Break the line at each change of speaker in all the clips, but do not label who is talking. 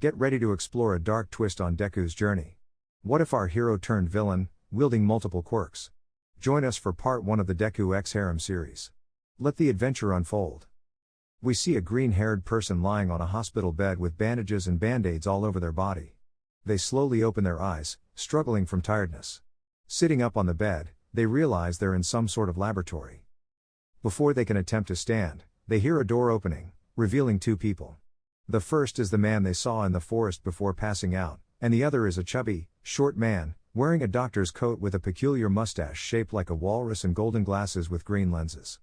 Get ready to explore a dark twist on Deku's journey. What if our hero turned villain, wielding multiple quirks? Join us for part 1 of the Deku X Harem series. Let the adventure unfold. We see a green-haired person lying on a hospital bed with bandages and band-aids all over their body. They slowly open their eyes, struggling from tiredness. Sitting up on the bed, they realize they're in some sort of laboratory. Before they can attempt to stand, they hear a door opening, revealing 2 people. The first is the man they saw in the forest before passing out, and the other is a chubby, short man, wearing a doctor's coat with a peculiar mustache shaped like a walrus and golden glasses with green lenses.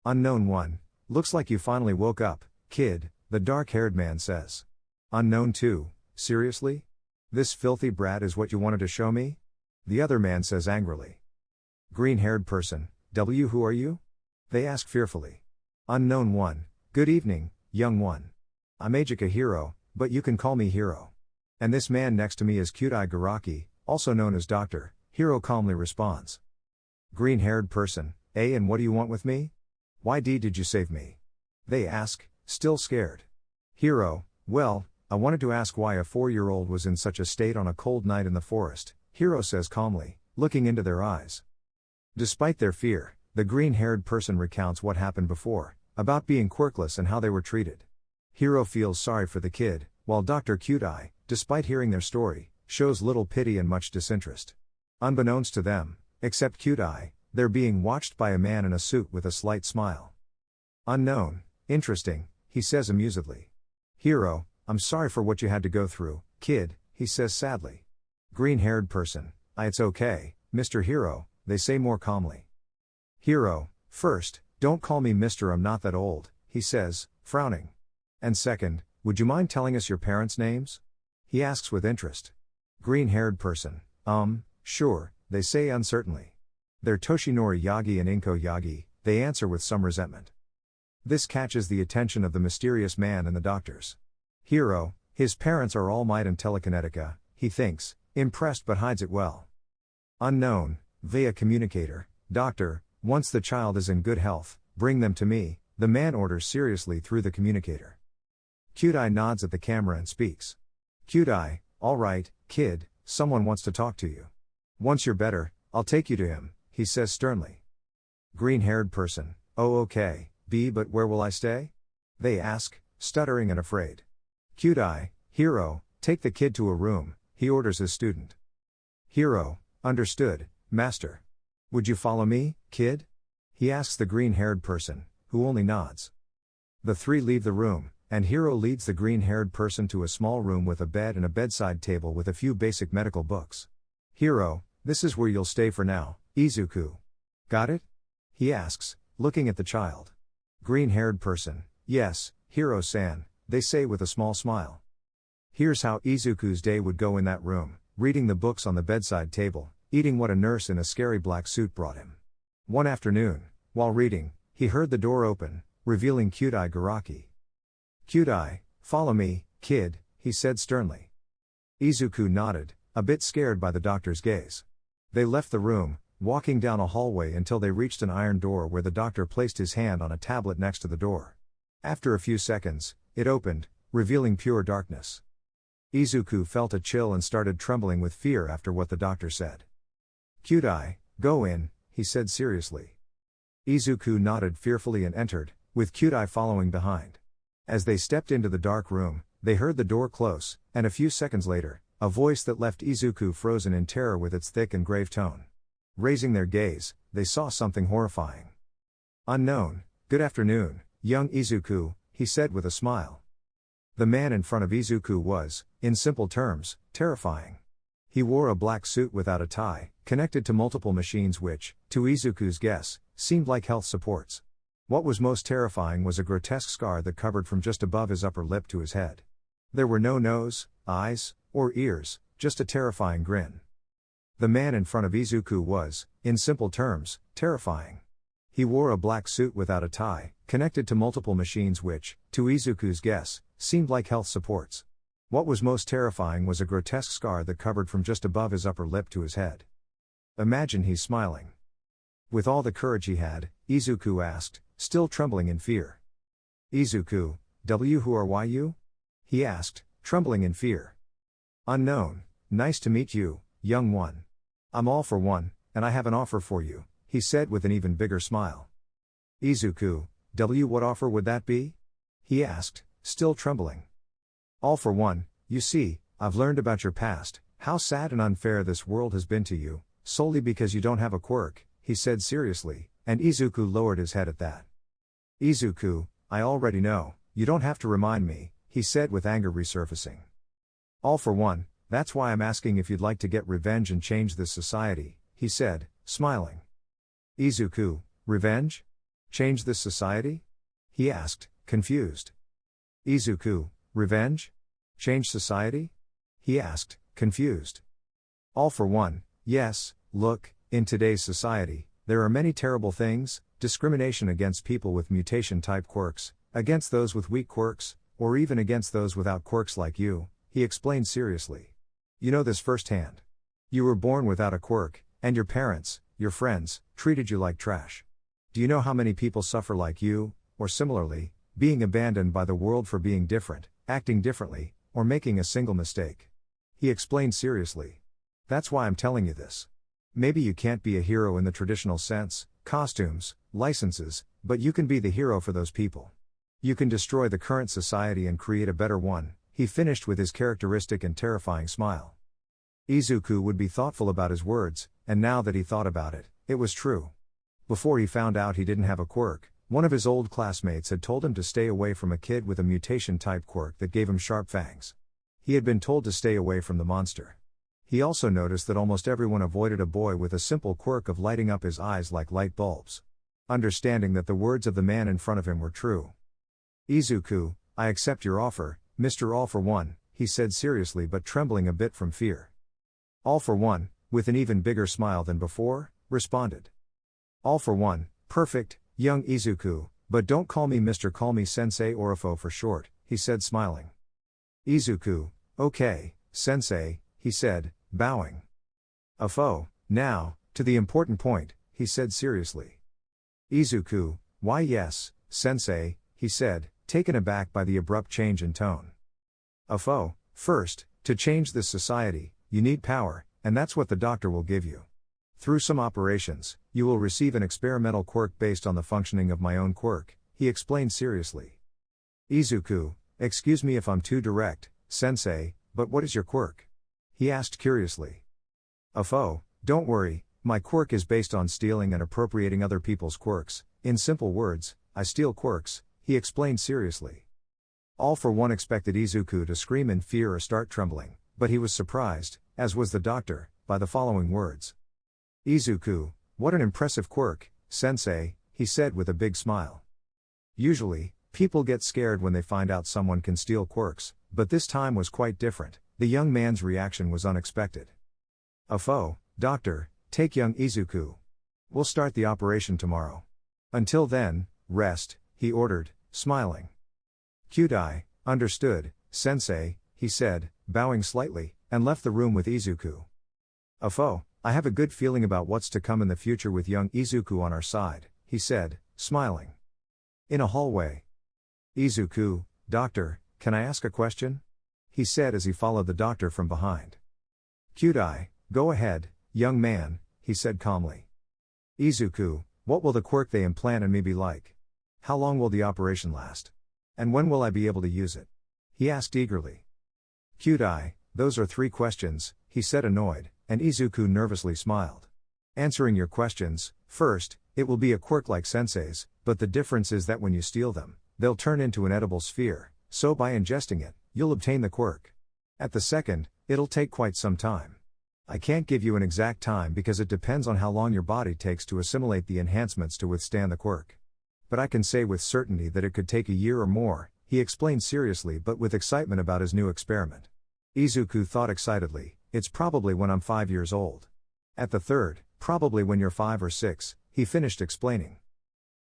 Unknown one, looks like you finally woke up, kid, the dark-haired man says. Unknown 2, seriously? This filthy brat is what you wanted to show me? The other man says angrily. Green-haired person, who are you? They ask fearfully. Unknown one, good evening, young one. I'm Ajika Hiro, but you can call me Hiro. And this man next to me is Cute-Eye Garaki, also known as Doctor, Hiro calmly responds. Green-haired person, and what do you want with me? Why did you save me? They ask, still scared. Hiro, well, I wanted to ask why a 4-year-old was in such a state on a cold night in the forest, Hiro says calmly, looking into their eyes. Despite their fear, the green-haired person recounts what happened before, about being quirkless and how they were treated. Hiro feels sorry for the kid, while Dr. Cute-Eye, despite hearing their story, shows little pity and much disinterest. Unbeknownst to them, except Cute-Eye, they're being watched by a man in a suit with a slight smile. Unknown, interesting, he says amusedly. Hiro, I'm sorry for what you had to go through, kid, he says sadly. Green-haired person, it's okay, Mr. Hiro, they say more calmly. Hiro, first, don't call me Mr. I'm not that old, he says, frowning. And second, would you mind telling us your parents' names? He asks with interest. Green-haired person, sure, they say uncertainly. They're Toshinori Yagi and Inko Yagi, they answer with some resentment. This catches the attention of the mysterious man and the doctors. Hiro, his parents are All Might and Telekinetica, he thinks, impressed but hides it well. Unknown, via communicator, doctor, once the child is in good health, bring them to me, the man orders seriously through the communicator. Cute-Eye nods at the camera and speaks. Cute-Eye, all right, kid, someone wants to talk to you. Once you're better, I'll take you to him, he says sternly. Green-haired person, oh okay, but where will I stay? They ask, stuttering and afraid. Cute-Eye, Hiro, take the kid to a room, he orders his student. Hiro, understood, master. Would you follow me, kid? He asks the green-haired person, who only nods. The 3 leave the room, and Hiro leads the green-haired person to a small room with a bed and a bedside table with a few basic medical books. Hiro, this is where you'll stay for now, Izuku. Got it? He asks, looking at the child. Green-haired person, yes, Hiro-san, they say with a small smile. Here's how Izuku's day would go in that room, reading the books on the bedside table, eating what a nurse in a scary black suit brought him. One afternoon, while reading, he heard the door open, revealing Cute-Eye Garaki. Cute-Eye, follow me, kid, he said sternly. Izuku nodded, a bit scared by the doctor's gaze. They left the room, walking down a hallway until they reached an iron door where the doctor placed his hand on a tablet next to the door. After a few seconds, it opened, revealing pure darkness. Izuku felt a chill and started trembling with fear after what the doctor said. Cute-Eye, go in, he said seriously. Izuku nodded fearfully and entered, with Cute-Eye following behind. As they stepped into the dark room, they heard the door close, and a few seconds later, a voice that left Izuku frozen in terror with its thick and grave tone. Raising their gaze, they saw something horrifying. Unknown, good afternoon, young Izuku, he said with a smile. The man in front of Izuku was, in simple terms, terrifying. He wore a black suit without a tie, connected to multiple machines which, to Izuku's guess, seemed like health supports. What was most terrifying was a grotesque scar that covered from just above his upper lip to his head. There were no nose, eyes, or ears, just a terrifying grin. The man in front of Izuku was, in simple terms, terrifying. He wore a black suit without a tie, connected to multiple machines which, to Izuku's guess, seemed like health supports. What was most terrifying was a grotesque scar that covered from just above his upper lip to his head. Imagine he's smiling. With all the courage he had, Izuku asked, still trembling in fear. Izuku, who are you? He asked, trembling in fear. Unknown, nice to meet you, young one. I'm all for one, and I have an offer for you, he said with an even bigger smile. Izuku, what offer would that be? He asked, still trembling. All for one, you see, I've learned about your past, how sad and unfair this world has been to you, solely because you don't have a quirk, he said seriously, and Izuku lowered his head at that. Izuku, I already know, you don't have to remind me, he said with anger resurfacing. All for one, that's why I'm asking if you'd like to get revenge and change this society, he said, smiling. Izuku, revenge? Change this society? He asked, confused. Izuku, revenge? Change society? He asked, confused. All for one, yes, look, in today's society, there are many terrible things, discrimination against people with mutation-type quirks, against those with weak quirks, or even against those without quirks like you, he explained seriously. You know this firsthand. You were born without a quirk, and your parents, your friends, treated you like trash. Do you know how many people suffer like you, or similarly, being abandoned by the world for being different, acting differently, or making a single mistake? He explained seriously. That's why I'm telling you this. Maybe you can't be a hero in the traditional sense, costumes, licenses, but you can be the hero for those people. You can destroy the current society and create a better one, he finished with his characteristic and terrifying smile. Izuku would be thoughtful about his words, and now that he thought about it, it was true. Before he found out he didn't have a quirk, one of his old classmates had told him to stay away from a kid with a mutation-type quirk that gave him sharp fangs. He had been told to stay away from the monster. He also noticed that almost everyone avoided a boy with a simple quirk of lighting up his eyes like light bulbs. Understanding that the words of the man in front of him were true. Izuku, I accept your offer, Mr. All for One, he said seriously but trembling a bit from fear. All for One, with an even bigger smile than before, responded. All for one, perfect, young Izuku, but don't call me Mr. Call me Sensei Orifo for short, he said smiling. Izuku, okay, Sensei, he said, bowing. Now, to the important point, he said seriously. Izuku, why yes, Sensei, he said, taken aback by the abrupt change in tone. First, to change this society, you need power, and that's what the doctor will give you. Through some operations, you will receive an experimental quirk based on the functioning of my own quirk, he explained seriously. Izuku, excuse me if I'm too direct, Sensei, but what is your quirk? He asked curiously. Don't worry, my quirk is based on stealing and appropriating other people's quirks, in simple words, I steal quirks, he explained seriously. All for One expected Izuku to scream in fear or start trembling, but he was surprised, as was the doctor, by the following words. Izuku, what an impressive quirk, Sensei, he said with a big smile. Usually, people get scared when they find out someone can steal quirks, but this time was quite different. The young man's reaction was unexpected. Doctor, take young Izuku. We'll start the operation tomorrow. Until then, rest, he ordered, smiling. Kyudai, understood, Sensei, he said, bowing slightly, and left the room with Izuku. I have a good feeling about what's to come in the future with young Izuku on our side, he said, smiling. In a hallway. Izuku, doctor, can I ask a question? He said as he followed the doctor from behind. Kyudai, go ahead, young man, he said calmly. Izuku, what will the quirk they implant in me be like? How long will the operation last? And when will I be able to use it? He asked eagerly. Kyudai, those are 3 questions, he said annoyed, and Izuku nervously smiled. Answering your questions, first, it will be a quirk like Sensei's, but the difference is that when you steal them, they'll turn into an edible sphere, so by ingesting it, you'll obtain the quirk. At the second, it'll take quite some time. I can't give you an exact time because it depends on how long your body takes to assimilate the enhancements to withstand the quirk. But I can say with certainty that it could take a year or more, he explained seriously but with excitement about his new experiment. Izuku thought excitedly, it's probably when I'm 5 years old. At the third, probably when you're 5 or 6, he finished explaining.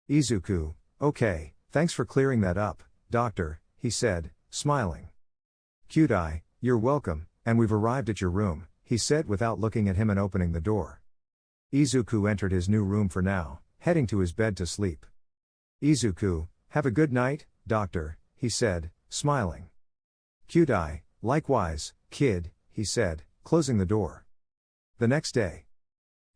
Izuku, okay, thanks for clearing that up, doctor, he said, smiling. Kyudai, you're welcome, and we've arrived at your room, he said without looking at him and opening the door. Izuku entered his new room for now, heading to his bed to sleep. Izuku, have a good night, doctor, he said, smiling. Kyudai, Likewise, kid, he said, closing the door. The next day,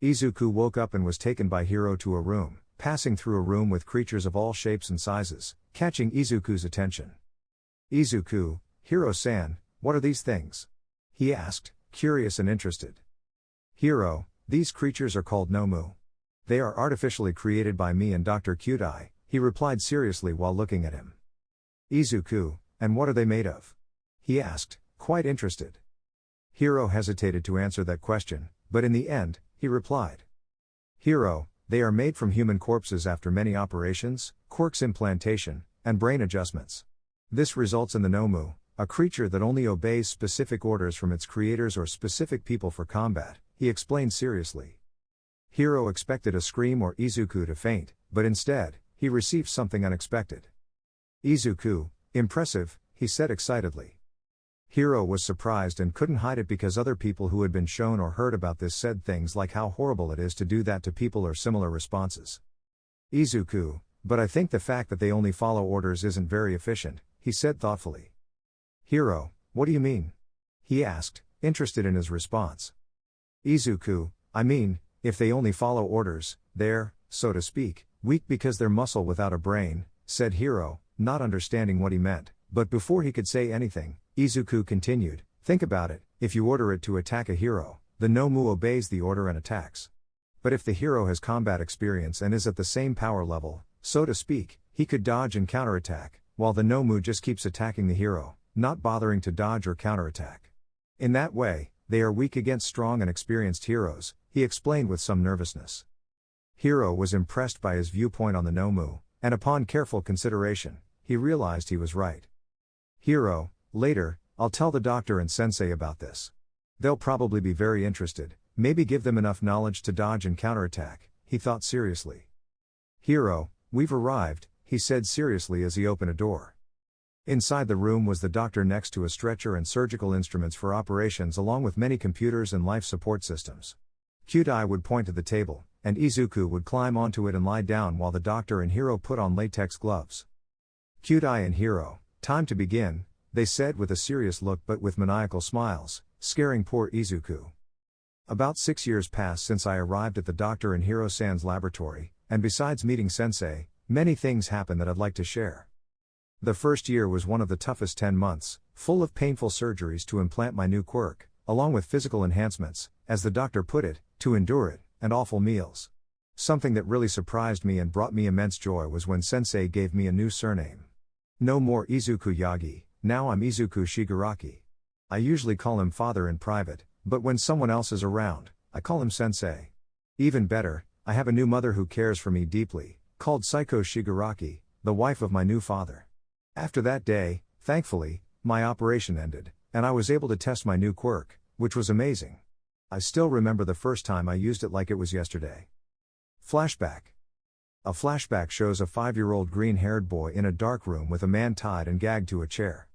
Izuku woke up and was taken by Hiro to a room, passing through a room with creatures of all shapes and sizes, catching Izuku's attention. Izuku, Hiro-san, what are these things? He asked, curious and interested. Hiro, these creatures are called Nomu. They are artificially created by me and Dr. Kyudai, he replied seriously while looking at him. Izuku, and what are they made of? He asked, quite interested. Hiro hesitated to answer that question, but in the end, he replied. Hiro, they are made from human corpses after many operations, quirks implantation, and brain adjustments. This results in the Nomu, a creature that only obeys specific orders from its creators or specific people for combat, he explained seriously. Hiro expected a scream or Izuku to faint, but instead, he received something unexpected. Izuku, impressive, he said excitedly. Hiro was surprised and couldn't hide it because other people who had been shown or heard about this said things like how horrible it is to do that to people or similar responses. Izuku, but I think the fact that they only follow orders isn't very efficient, he said thoughtfully. Hiro, what do you mean? He asked, interested in his response. Izuku, I mean, if they only follow orders, they're, so to speak, weak because they're muscle without a brain, said Hiro, not understanding what he meant, but before he could say anything, Izuku continued, think about it, if you order it to attack a hero, the Nomu obeys the order and attacks. But if the hero has combat experience and is at the same power level, so to speak, he could dodge and counterattack, while the Nomu just keeps attacking the hero, not bothering to dodge or counterattack. In that way, they are weak against strong and experienced heroes, he explained with some nervousness. Hiro was impressed by his viewpoint on the Nomu, and upon careful consideration, he realized he was right. Hiro, later, I'll tell the doctor and sensei about this. They'll probably be very interested, maybe give them enough knowledge to dodge and counterattack, he thought seriously. Hiro, we've arrived, he said seriously as he opened a door. Inside the room was the doctor next to a stretcher and surgical instruments for operations along with many computers and life support systems. Kyudai would point to the table, and Izuku would climb onto it and lie down while the doctor and Hiro put on latex gloves. Kyudai and Hiro, time to begin, they said with a serious look but with maniacal smiles, scaring poor Izuku. About 6 years passed since I arrived at the doctor and Hiro-san's laboratory, and besides meeting sensei, many things happened that I'd like to share. The first year was one of the toughest 10 months, full of painful surgeries to implant my new quirk, along with physical enhancements, as the doctor put it, to endure it, and awful meals. Something that really surprised me and brought me immense joy was when sensei gave me a new surname. No more Izuku Yagi, now I'm Izuku Shigaraki. I usually call him father in private, but when someone else is around, I call him sensei. Even better, I have a new mother who cares for me deeply, called Saiko Shigaraki, the wife of my new father. After that day, thankfully, my operation ended, and I was able to test my new quirk, which was amazing. I still remember the first time I used it like it was yesterday. Flashback. A flashback shows a 5-year-old green-haired boy in a dark room with a man tied and gagged to a chair.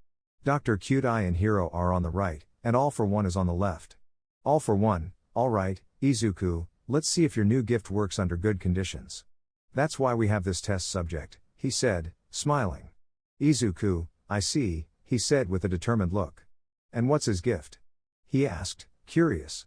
Dr. Kyudai and Hiro are on the right, and All for One is on the left. All for One, alright, Izuku, let's see if your new gift works under good conditions. That's why we have this test subject, he said, smiling. Izuku, I see, he said with a determined look. And what's his gift? He asked, curious.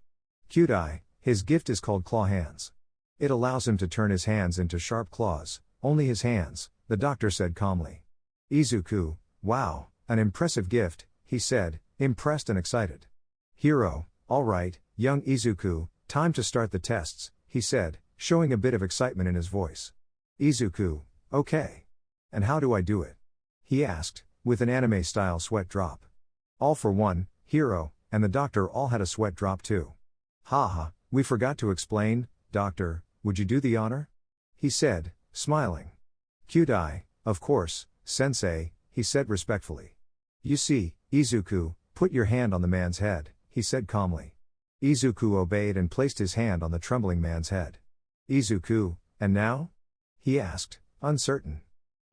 Kyudai, his gift is called Claw Hands. It allows him to turn his hands into sharp claws, only his hands, the doctor said calmly. Izuku, wow, an impressive gift, he said, impressed and excited. Hiro, alright, young Izuku, time to start the tests, he said, showing a bit of excitement in his voice. Izuku, okay. And how do I do it? He asked, with an anime-style sweat drop. All for One, Hiro, and the doctor all had a sweat drop too. Haha, we forgot to explain, doctor, would you do the honor? He said, smiling. Kyudai, of course, sensei, he said respectfully. You see, Izuku, put your hand on the man's head, he said calmly. Izuku obeyed and placed his hand on the trembling man's head. Izuku, and now? He asked, uncertain.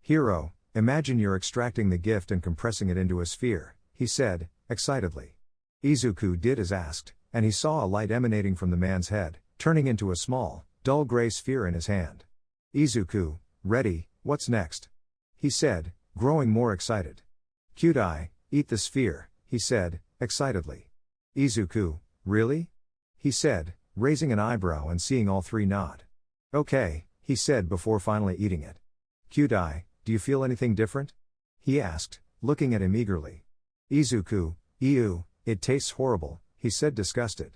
Hiro, imagine you're extracting the gift and compressing it into a sphere, he said, excitedly. Izuku did as asked, and he saw a light emanating from the man's head, turning into a small, dull gray sphere in his hand. Izuku, ready, what's next? He said, growing more excited. Kyudai, eat the sphere, he said, excitedly. Izuku, really? He said, raising an eyebrow and seeing all three nod. Okay, he said before finally eating it. Kyudai, do you feel anything different? He asked, looking at him eagerly. Izuku, ew, it tastes horrible, he said disgusted.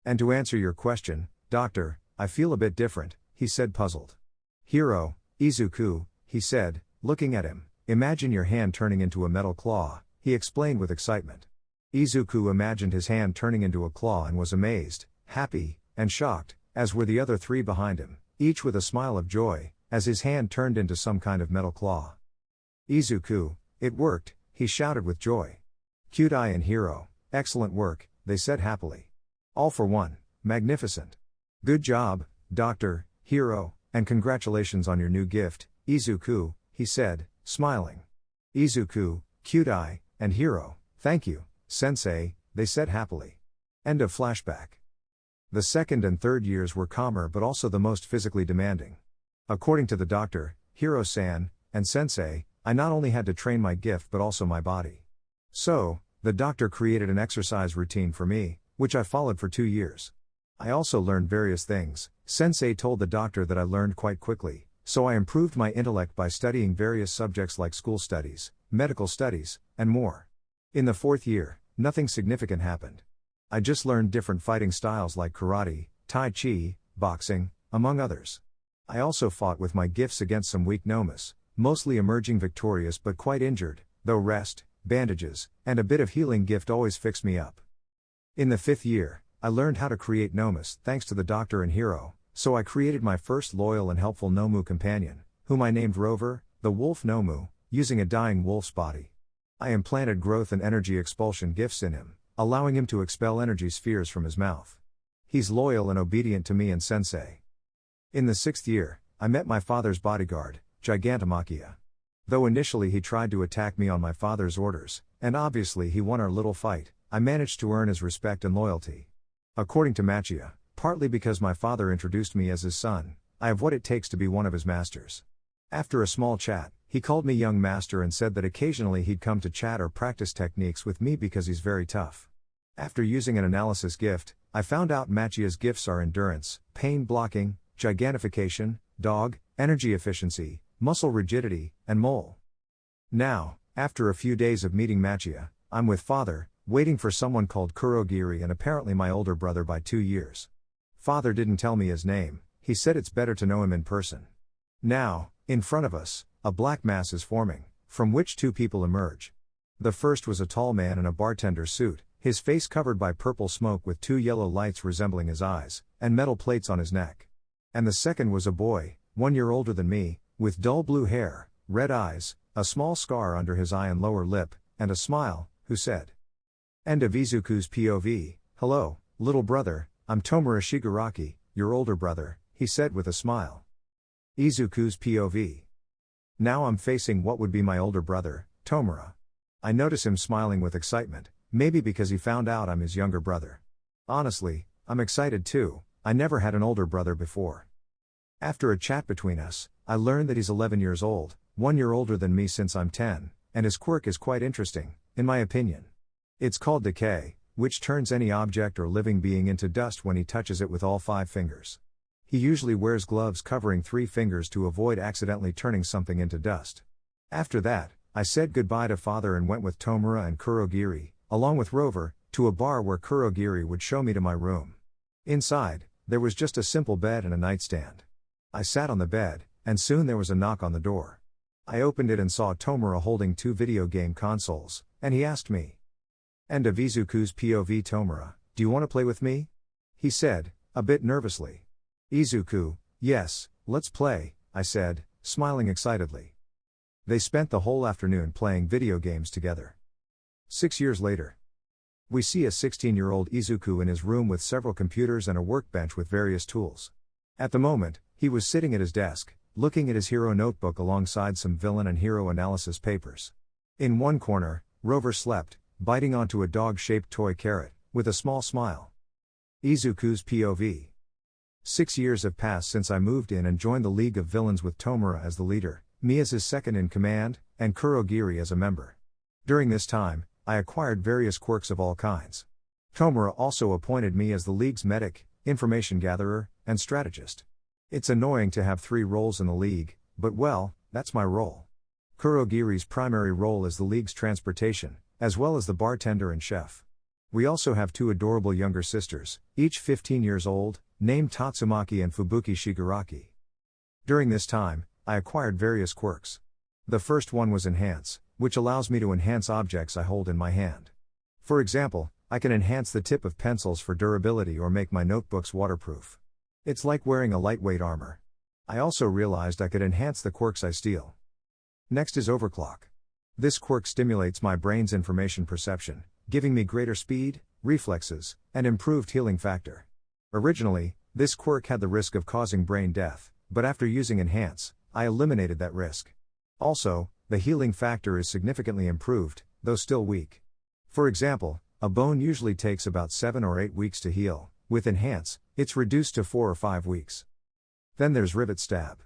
And to answer your question, doctor, I feel a bit different, he said puzzled. Hiro, Izuku, he said, looking at him, imagine your hand turning into a metal claw, he explained with excitement. Izuku imagined his hand turning into a claw and was amazed, happy, and shocked, as were the other three behind him, each with a smile of joy, as his hand turned into some kind of metal claw. Izuku, it worked, he shouted with joy. Kyudai and Hiro, excellent work, they said happily. All for one, magnificent. Good job, Dr. Hiro, and congratulations on your new gift, Izuku, he said, smiling. Izuku, Kyudai, and Hiro, thank you, Sensei, they said happily. End of flashback. The second and third years were calmer but also the most physically demanding. According to the doctor, Hiro-san, and Sensei, I not only had to train my gift but also my body. So, the doctor created an exercise routine for me, which I followed for 2 years. I also learned various things. Sensei told the doctor that I learned quite quickly, so I improved my intellect by studying various subjects like school studies, medical studies, and more. In the 4th year, nothing significant happened. I just learned different fighting styles like karate, tai chi, boxing, among others. I also fought with my gifts against some weak nomas, mostly emerging victorious but quite injured, though rest, bandages, and a bit of healing gift always fixed me up. In the 5th year, I learned how to create nomas thanks to the doctor and Hiro, so I created my first loyal and helpful Nomu companion, whom I named Rover, the wolf Nomu, using a dying wolf's body. I implanted growth and energy expulsion gifts in him, allowing him to expel energy spheres from his mouth. He's loyal and obedient to me and Sensei. In the 6th year, I met my father's bodyguard, Gigantomachia. Though initially he tried to attack me on my father's orders, and obviously he won our little fight, I managed to earn his respect and loyalty. According to Machia, partly because my father introduced me as his son, I have what it takes to be one of his masters. After a small chat, he called me young master and said that occasionally he'd come to chat or practice techniques with me because he's very tough. After using an analysis gift, I found out Machia's gifts are endurance, pain blocking, gigantification, dog, energy efficiency, muscle rigidity, and mole. Now, after a few days of meeting Machia, I'm with father, waiting for someone called Kurogiri and apparently my older brother by 2 years. Father didn't tell me his name, he said it's better to know him in person. Now, in front of us, a black mass is forming, from which 2 people emerge. The first was a tall man in a bartender's suit, his face covered by purple smoke with 2 yellow lights resembling his eyes, and metal plates on his neck. And the second was a boy, 1 year older than me, with dull blue hair, red eyes, a small scar under his eye and lower lip, and a smile, who said. End of Izuku's POV. Hello, little brother, I'm Tomura Shigaraki, your older brother, he said with a smile. Izuku's POV. Now I'm facing what would be my older brother, Tomura. I notice him smiling with excitement, maybe because he found out I'm his younger brother. Honestly, I'm excited too, I never had an older brother before. After a chat between us, I learned that he's 11 years old, 1 year older than me since I'm 10, and his quirk is quite interesting, in my opinion. It's called decay, which turns any object or living being into dust when he touches it with all 5 fingers. He usually wears gloves covering 3 fingers to avoid accidentally turning something into dust. After that, I said goodbye to father and went with Tomura and Kurogiri, along with Rover, to a bar where Kurogiri would show me to my room. Inside, there was just a simple bed and a nightstand. I sat on the bed, and soon there was a knock on the door. I opened it and saw Tomura holding 2 video game consoles, and he asked me. End of Izuku's POV. Tomura, do you want to play with me? He said, a bit nervously. Izuku, yes, let's play, I said, smiling excitedly. They spent the whole afternoon playing video games together. 6 years later. We see a 16-year-old Izuku in his room with several computers and a workbench with various tools. At the moment, he was sitting at his desk, looking at his hero notebook alongside some villain and hero analysis papers. In one corner, Rover slept, biting onto a dog-shaped toy carrot, with a small smile. Izuku's POV. 6 years have passed since I moved in and joined the League of Villains with Tomura as the leader, me as his second in command, and Kurogiri as a member. During this time, I acquired various quirks of all kinds. Tomura also appointed me as the League's medic, information gatherer, and strategist. It's annoying to have 3 roles in the League, but well, that's my role. Kurogiri's primary role is the League's transportation, as well as the bartender and chef. We also have 2 adorable younger sisters, each 15 years old, named Tatsumaki and Fubuki Shigaraki. During this time, I acquired various quirks. The first one was Enhance, which allows me to enhance objects I hold in my hand. For example, I can enhance the tip of pencils for durability or make my notebooks waterproof. It's like wearing a lightweight armor. I also realized I could enhance the quirks I steal. Next is Overclock. This quirk stimulates my brain's information perception, giving me greater speed, reflexes, and improved healing factor. Originally, this quirk had the risk of causing brain death, but after using Enhance, I eliminated that risk. Also, the healing factor is significantly improved, though still weak. For example, a bone usually takes about 7 or 8 weeks to heal. With Enhance, it's reduced to 4 or 5 weeks. Then there's Rivet Stab.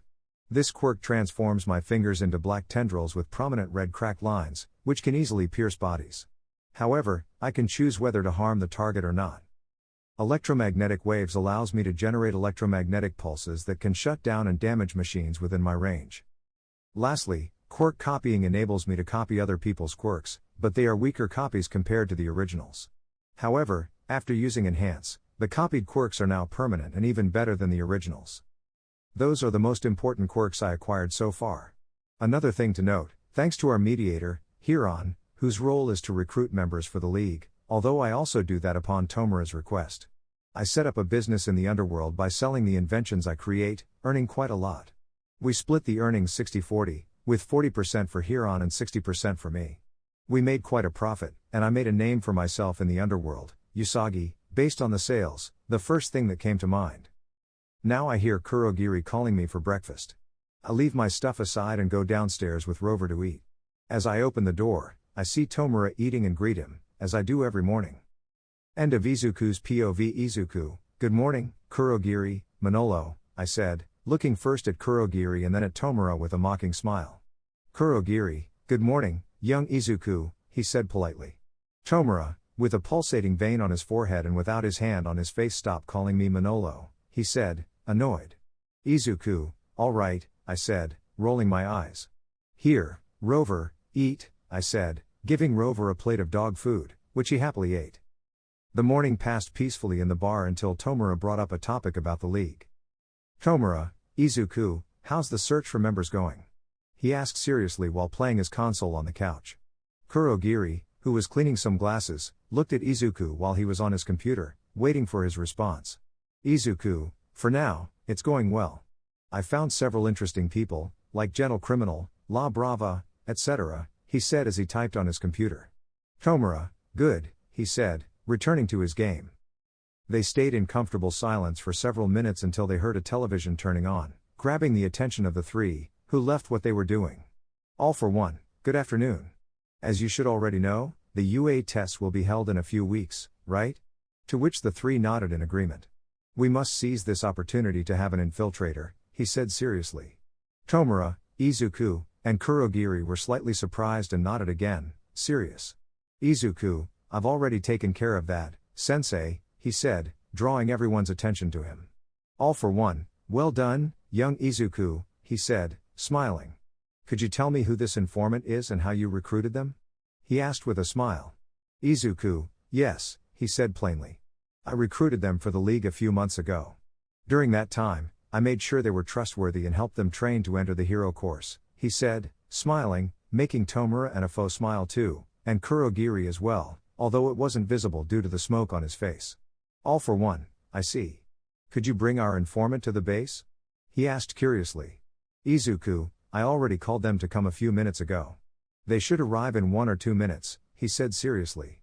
This quirk transforms my fingers into black tendrils with prominent red cracked lines, which can easily pierce bodies. However, I can choose whether to harm the target or not. Electromagnetic waves allows me to generate electromagnetic pulses that can shut down and damage machines within my range. Lastly, quirk copying enables me to copy other people's quirks, but they are weaker copies compared to the originals. However, after using Enhance, the copied quirks are now permanent and even better than the originals. Those are the most important quirks I acquired so far. Another thing to note, thanks to our mediator, Hiron, whose role is to recruit members for the League, although I also do that upon Tomura's request. I set up a business in the underworld by selling the inventions I create, earning quite a lot. We split the earnings 60-40, with 40% for Hiron and 60% for me. We made quite a profit, and I made a name for myself in the underworld, Usagi, based on the sales, the first thing that came to mind. Now I hear Kurogiri calling me for breakfast. I leave my stuff aside and go downstairs with Rover to eat. As I open the door, I see Tomura eating and greet him, as I do every morning. End of Izuku's POV. Izuku, good morning, Kurogiri, Manolo, I said, looking first at Kurogiri and then at Tomura with a mocking smile. Kurogiri, good morning, young Izuku, he said politely. Tomura, with a pulsating vein on his forehead and without his hand on his face, stop calling me Manolo, he said, annoyed. Izuku, all right, I said, rolling my eyes. Here, Rover, eat, I said, giving Rover a plate of dog food, which he happily ate. The morning passed peacefully in the bar until Tomura brought up a topic about the League. Tomura, Izuku, how's the search for members going? He asked seriously while playing his console on the couch. Kurogiri, who was cleaning some glasses, looked at Izuku while he was on his computer, waiting for his response. Izuku, for now, it's going well. I found several interesting people, like Gentle Criminal, La Brava, etc., he said as he typed on his computer. Tomura, good, he said, returning to his game. They stayed in comfortable silence for several minutes until they heard a television turning on, grabbing the attention of the 3, who left what they were doing. All for one, good afternoon. As you should already know, the UA tests will be held in a few weeks, right? To which the 3 nodded in agreement. We must seize this opportunity to have an infiltrator, he said seriously. Tomura, Izuku, and Kurogiri were slightly surprised and nodded again, serious. Izuku, I've already taken care of that, sensei, he said, drawing everyone's attention to him. All for one, well done, young Izuku, he said, smiling. Could you tell me who this informant is and how you recruited them? He asked with a smile. Izuku, yes, he said plainly. I recruited them for the League a few months ago. During that time, I made sure they were trustworthy and helped them train to enter the hero course, he said, smiling, making Tomura and Afo smile too, and Kurogiri as well, although it wasn't visible due to the smoke on his face. All for one, I see. Could you bring our informant to the base? He asked curiously. Izuku, I already called them to come a few minutes ago. They should arrive in 1 or 2 minutes, he said seriously.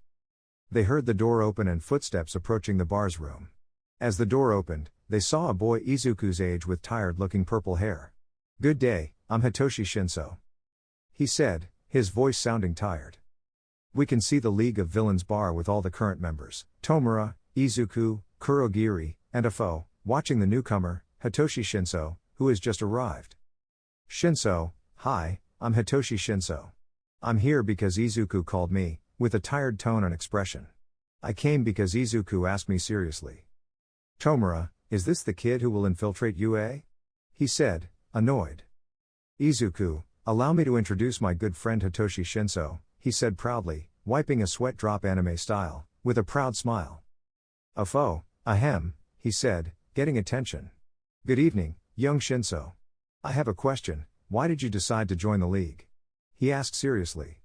They heard the door open and footsteps approaching the bar's room. As the door opened, they saw a boy Izuku's age with tired-looking purple hair. Good day, I'm Hitoshi Shinso. He said, his voice sounding tired. We can see the League of Villains bar with all the current members, Tomura, Izuku, Kurogiri, and Afo, watching the newcomer, Hitoshi Shinso, who has just arrived. Shinso, hi, I'm Hitoshi Shinso. I'm here because Izuku called me, with a tired tone and expression. I came because Izuku asked me seriously. Tomura, is this the kid who will infiltrate UA? He said, annoyed. Izuku, allow me to introduce my good friend Hitoshi Shinso, he said proudly, wiping a sweat drop anime style, with a proud smile. Ahem, he said, getting attention. Good evening, young Shinso. I have a question, why did you decide to join the league? He asked seriously.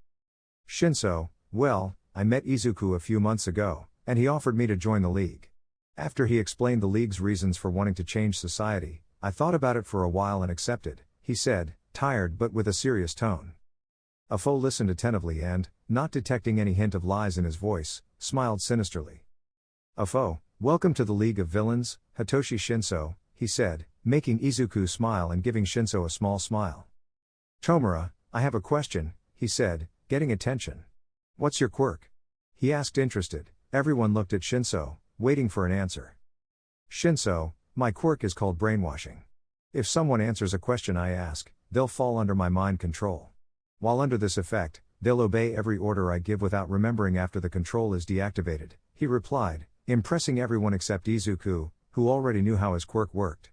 Shinso, well, I met Izuku a few months ago, and he offered me to join the league. After he explained the league's reasons for wanting to change society, I thought about it for a while and accepted, he said, tired but with a serious tone. Afo listened attentively and, not detecting any hint of lies in his voice, smiled sinisterly. Afo, welcome to the League of Villains, Hitoshi Shinso, he said, making Izuku smile and giving Shinso a small smile. Tomura, I have a question, he said, getting attention. What's your quirk? He asked interested. Everyone looked at Shinso, waiting for an answer. Shinso, my quirk is called brainwashing. If someone answers a question I ask, they'll fall under my mind control. While under this effect, they'll obey every order I give without remembering after the control is deactivated, he replied, impressing everyone except Izuku, who already knew how his quirk worked.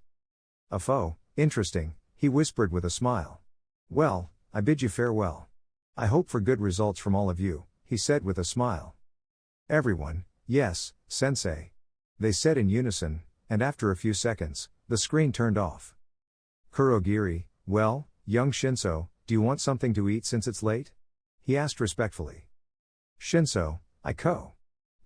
Afo, interesting, he whispered with a smile. Well, I bid you farewell. I hope for good results from all of you, he said with a smile. Everyone, yes, sensei. They said in unison, and after a few seconds, the screen turned off. Kurogiri, well, young Shinso, do you want something to eat since it's late? He asked respectfully. Shinso,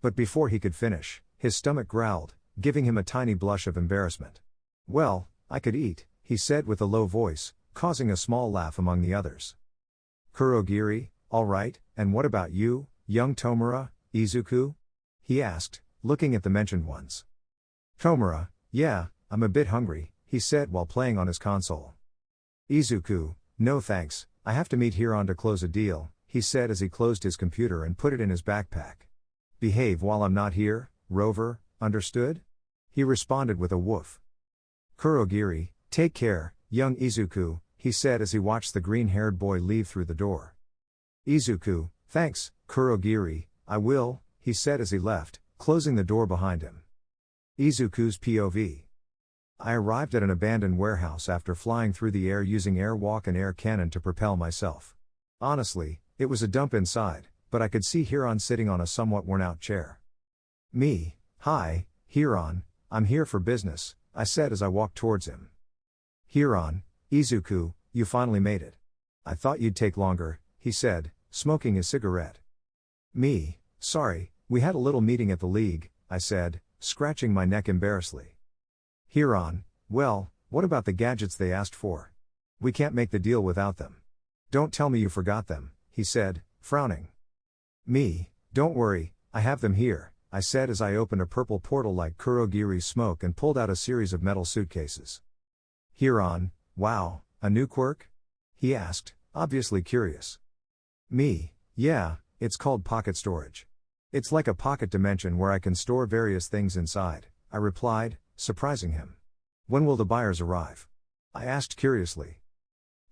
But before he could finish, his stomach growled, giving him a tiny blush of embarrassment. Well, I could eat, he said with a low voice, causing a small laugh among the others. Kurogiri, all right, and what about you, young Tomura, Izuku? He asked, looking at the mentioned ones. Tomura, yeah, I'm a bit hungry, he said while playing on his console. Izuku, no thanks, I have to meet Hiron to close a deal, he said as he closed his computer and put it in his backpack. Behave while I'm not here, Rover, understood? He responded with a woof. Kurogiri, take care, young Izuku, he said as he watched the green-haired boy leave through the door. Izuku, thanks, Kurogiri, I will, he said as he left, closing the door behind him. Izuku's POV. I arrived at an abandoned warehouse after flying through the air using airwalk and air cannon to propel myself. Honestly, it was a dump inside, but I could see Hiron sitting on a somewhat worn-out chair. Me, hi, Hiron, I'm here for business, I said as I walked towards him. Hiron, Izuku, you finally made it. I thought you'd take longer, he said, smoking his cigarette. Me, sorry, we had a little meeting at the league, I said, scratching my neck embarrassedly. Hiron, well, what about the gadgets they asked for? We can't make the deal without them. Don't tell me you forgot them, he said, frowning. Me, don't worry, I have them here, I said as I opened a purple portal like Kurogiri's smoke and pulled out a series of metal suitcases. Hiron, wow, a new quirk? He asked, obviously curious. Me, yeah, it's called pocket storage. It's like a pocket dimension where I can store various things inside, I replied, surprising him. When will the buyers arrive? I asked curiously.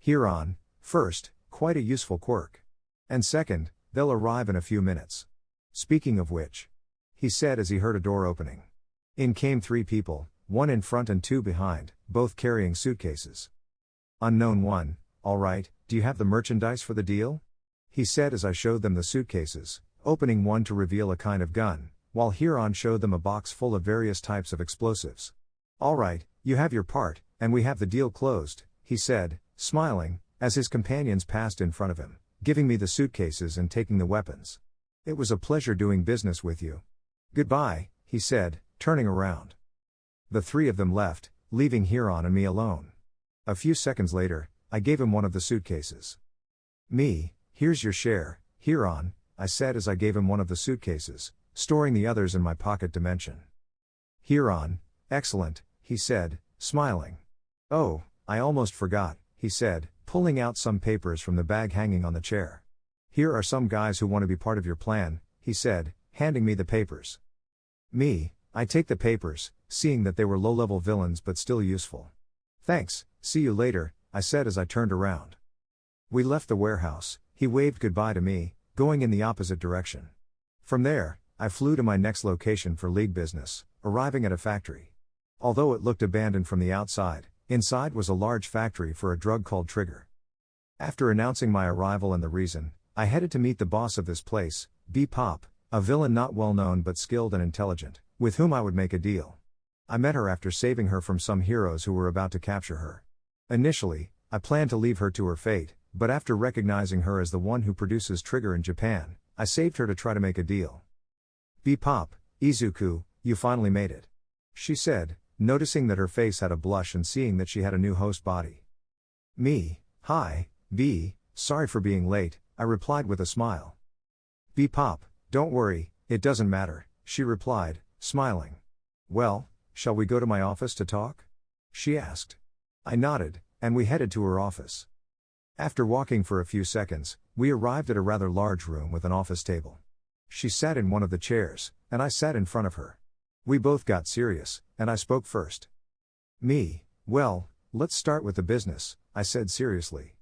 Hiron, first, quite a useful quirk. And second, they'll arrive in a few minutes. Speaking of which, he said as he heard a door opening. In came 3 people, 1 in front and 2 behind, both carrying suitcases. Unknown one, all right, do you have the merchandise for the deal? He said as I showed them the suitcases, opening one to reveal a kind of gun, while Hiron showed them a box full of various types of explosives. All right, you have your part, and we have the deal closed, he said, smiling, as his companions passed in front of him, giving me the suitcases and taking the weapons. It was a pleasure doing business with you. Goodbye, he said, turning around. The 3 of them left, leaving Hiron and me alone. A few seconds later, I gave him one of the suitcases. Me, here's your share, Hiron, I said as I gave him one of the suitcases, storing the others in my pocket dimension. Hiron, excellent, he said, smiling. Oh, I almost forgot, he said, pulling out some papers from the bag hanging on the chair. Here are some guys who want to be part of your plan, he said, handing me the papers. Me, I take the papers, seeing that they were low-level villains but still useful. Thanks, see you later, I said as I turned around. We left the warehouse, he waved goodbye to me, going in the opposite direction. From there, I flew to my next location for league business, arriving at a factory. Although it looked abandoned from the outside, inside was a large factory for a drug called Trigger. After announcing my arrival and the reason, I headed to meet the boss of this place, Pop, a villain not well known but skilled and intelligent, with whom I would make a deal. I met her after saving her from some heroes who were about to capture her. Initially, I planned to leave her to her fate, but after recognizing her as the one who produces Trigger in Japan, I saved her to try to make a deal. Pop, Izuku, you finally made it. She said, noticing that her face had a blush and seeing that she had a new host body. Me, hi, B, sorry for being late, I replied with a smile. Pop, don't worry, it doesn't matter, she replied, smiling. Well, shall we go to my office to talk? She asked. I nodded, and we headed to her office. After walking for a few seconds, we arrived at a rather large room with an office table. She sat in one of the chairs, and I sat in front of her. We both got serious, and I spoke first. Me, well, let's start with the business, I said seriously.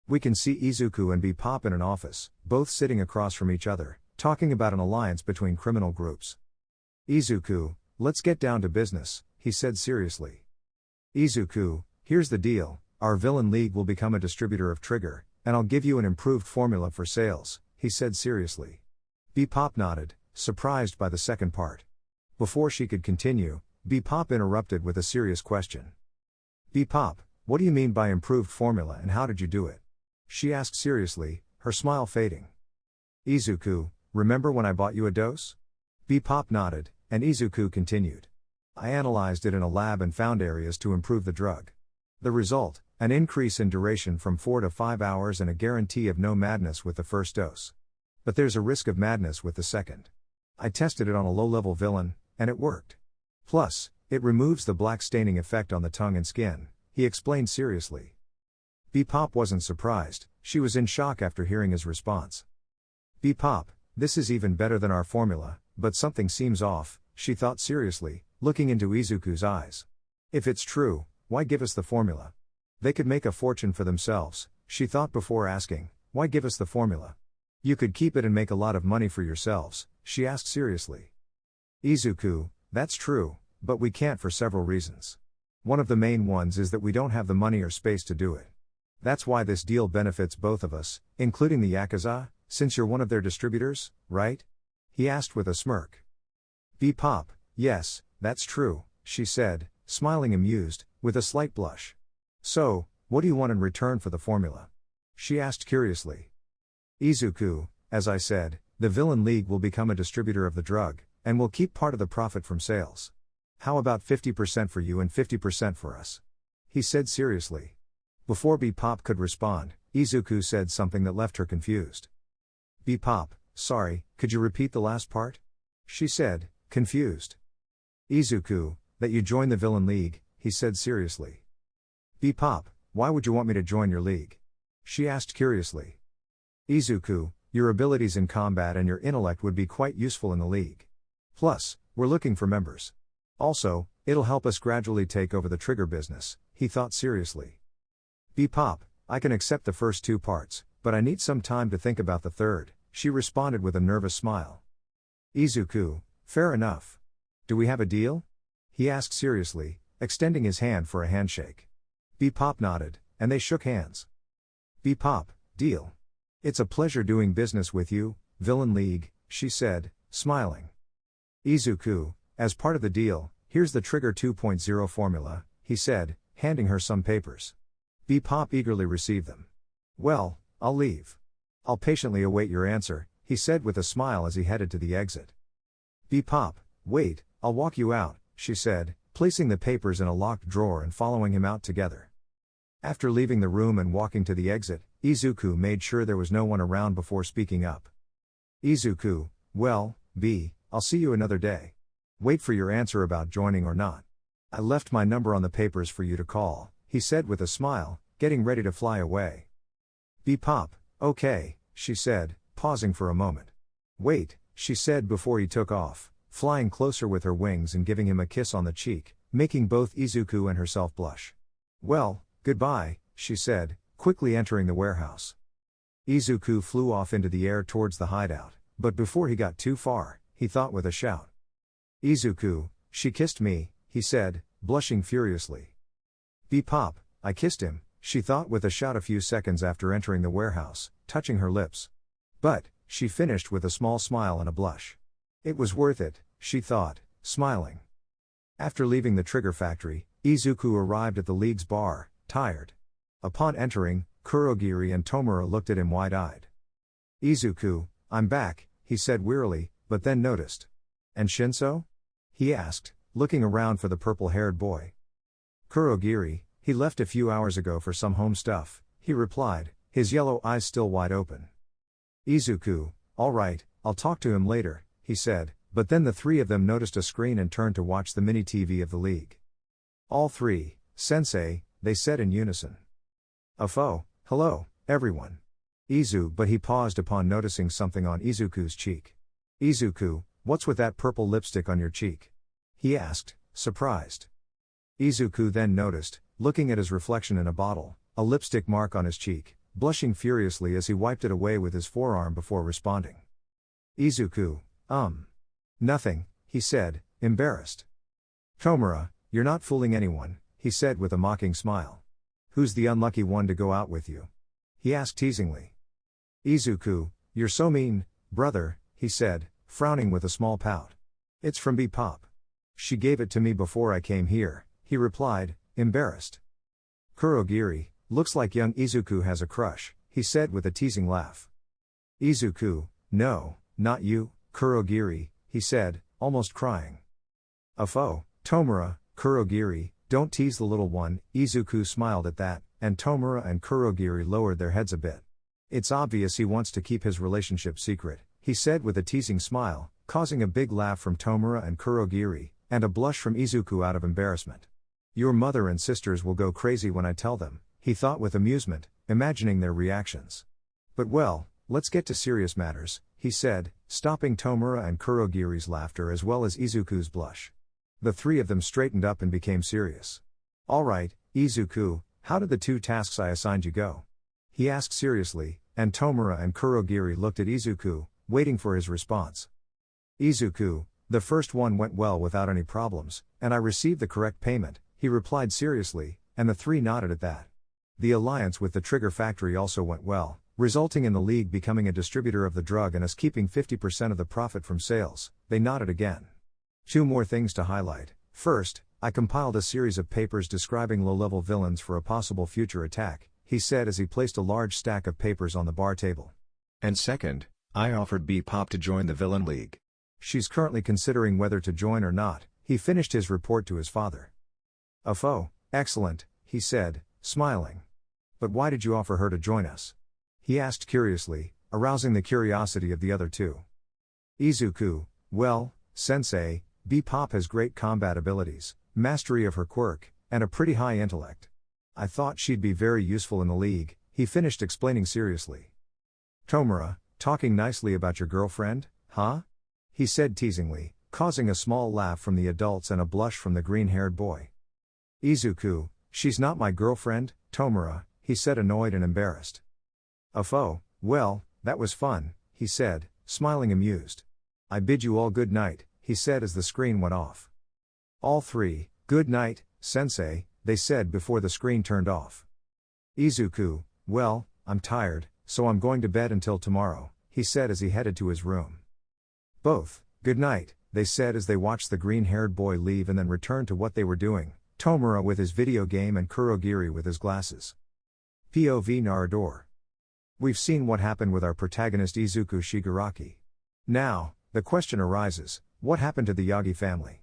We can see Izuku and Pop in an office, both sitting across from each other, talking about an alliance between criminal groups. Izuku, let's get down to business, he said seriously. Izuku, here's the deal, our villain league will become a distributor of Trigger, and I'll give you an improved formula for sales, he said seriously. Pop nodded, surprised by the second part. Before she could continue, Pop interrupted with a serious question. Pop, what do you mean by improved formula and how did you do it? She asked seriously, her smile fading. Izuku, remember when I bought you a dose? Pop nodded, and Izuku continued. I analyzed it in a lab and found areas to improve the drug. The result, an increase in duration from 4 to 5 hours and a guarantee of no madness with the first dose. But there's a risk of madness with the second. I tested it on a low-level villain, and it worked. Plus, it removes the black staining effect on the tongue and skin, he explained seriously. Pop wasn't surprised, she was in shock after hearing his response. Pop, this is even better than our formula, but something seems off, she thought seriously, looking into Izuku's eyes. If it's true, why give us the formula? They could make a fortune for themselves, she thought before asking, why give us the formula? You could keep it and make a lot of money for yourselves, she asked seriously. Izuku, that's true, but we can't for several reasons. One of the main ones is that we don't have the money or space to do it. That's why this deal benefits both of us, including the Yakuza, since you're one of their distributors, right? He asked with a smirk. Pop, yes, that's true, she said, smiling amused, with a slight blush. So, what do you want in return for the formula? She asked curiously. Izuku, as I said, the Villain League will become a distributor of the drug, and will keep part of the profit from sales. How about 50% for you and 50% for us? He said seriously. Before Pop could respond, Izuku said something that left her confused. Pop, sorry, could you repeat the last part? She said, confused. Izuku, that you join the Villain League, he said seriously. Pop, why would you want me to join your league? She asked curiously. Izuku, your abilities in combat and your intellect would be quite useful in the league. Plus, we're looking for members. Also, it'll help us gradually take over the Trigger business, he thought seriously. Pop, I can accept the first two parts, but I need some time to think about the third, she responded with a nervous smile. Izuku, fair enough. Do we have a deal? He asked seriously, extending his hand for a handshake. Pop nodded, and they shook hands. Pop, deal. It's a pleasure doing business with you, Villain League, she said, smiling. Izuku, as part of the deal, here's the Trigger 2.0 formula, he said, handing her some papers. Pop eagerly received them. Well, I'll leave. I'll patiently await your answer, he said with a smile as he headed to the exit. Pop, wait, I'll walk you out, she said, placing the papers in a locked drawer and following him out together. After leaving the room and walking to the exit, Izuku made sure there was no one around before speaking up. Izuku, well, I'll see you another day. Wait for your answer about joining or not. I left my number on the papers for you to call, he said with a smile, getting ready to fly away. Pop, okay, she said, pausing for a moment. Wait, she said before he took off, flying closer with her wings and giving him a kiss on the cheek, making both Izuku and herself blush. Well, goodbye, she said, quickly entering the warehouse. Izuku flew off into the air towards the hideout, but before he got too far, he thought with a shout. Izuku, she kissed me, he said, blushing furiously. Bebop, I kissed him, she thought with a shout a few seconds after entering the warehouse, touching her lips. But, she finished with a small smile and a blush. It was worth it, she thought, smiling. After leaving the trigger factory, Izuku arrived at the League's bar, tired. Upon entering, Kurogiri and Tomura looked at him wide-eyed. Izuku, I'm back, he said wearily, but then noticed. And Shinso? He asked, looking around for the purple-haired boy. Kurogiri, he left a few hours ago for some home stuff, he replied, his yellow eyes still wide open. Izuku, all right, I'll talk to him later, he said, but then the three of them noticed a screen and turned to watch the mini-TV of the League. All three, Sensei, they said in unison. Hello, everyone. But he paused upon noticing something on Izuku's cheek. Izuku, what's with that purple lipstick on your cheek? He asked, surprised. Izuku then noticed, looking at his reflection in a bottle, a lipstick mark on his cheek, blushing furiously as he wiped it away with his forearm before responding. Izuku, nothing, he said, embarrassed. Tomura, you're not fooling anyone, he said with a mocking smile. Who's the unlucky one to go out with you? He asked teasingly. Izuku, you're so mean, brother, he said, frowning with a small pout. It's from Bebop. She gave it to me before I came here, he replied, embarrassed. Kurogiri, looks like young Izuku has a crush, he said with a teasing laugh. Izuku, no, not you, Kurogiri, he said, almost crying. Tomura, Kurogiri, don't tease the little one, Izuku smiled at that, and Tomura and Kurogiri lowered their heads a bit. It's obvious he wants to keep his relationship secret, he said with a teasing smile, causing a big laugh from Tomura and Kurogiri, and a blush from Izuku out of embarrassment. Your mother and sisters will go crazy when I tell them, he thought with amusement, imagining their reactions. But well, let's get to serious matters, he said, stopping Tomura and Kurogiri's laughter as well as Izuku's blush. The three of them straightened up and became serious. All right, Izuku, how did the 2 tasks I assigned you go? He asked seriously, and Tomura and Kurogiri looked at Izuku, waiting for his response. Izuku, the first one went well without any problems, and I received the correct payment, he replied seriously, and the three nodded at that. The alliance with the Trigger Factory also went well, resulting in the League becoming a distributor of the drug and us keeping 50% of the profit from sales. They nodded again. 2 more things to highlight. First, I compiled a series of papers describing low-level villains for a possible future attack, he said as he placed a large stack of papers on the bar table. And second, I offered Bebop to join the Villain League. She's currently considering whether to join or not, he finished his report to his father. Excellent, he said, smiling. But why did you offer her to join us? He asked curiously, arousing the curiosity of the other two. Izuku, well, Sensei, Bebop has great combat abilities, mastery of her quirk, and a pretty high intellect. I thought she'd be very useful in the League, he finished explaining seriously. Tomura, talking nicely about your girlfriend, huh? He said teasingly, causing a small laugh from the adults and a blush from the green-haired boy. Izuku, she's not my girlfriend, Tomura, he said annoyed and embarrassed. Well, that was fun, he said, smiling amused. I bid you all good night, he said as the screen went off. All three, good night, Sensei, they said before the screen turned off. Izuku, well, I'm tired, so I'm going to bed until tomorrow, he said as he headed to his room. Both, good night, they said as they watched the green-haired boy leave and then returned to what they were doing, Tomura with his video game and Kurogiri with his glasses. POV Narador. We've seen what happened with our protagonist Izuku Shigaraki. Now, the question arises, what happened to the Yagi family?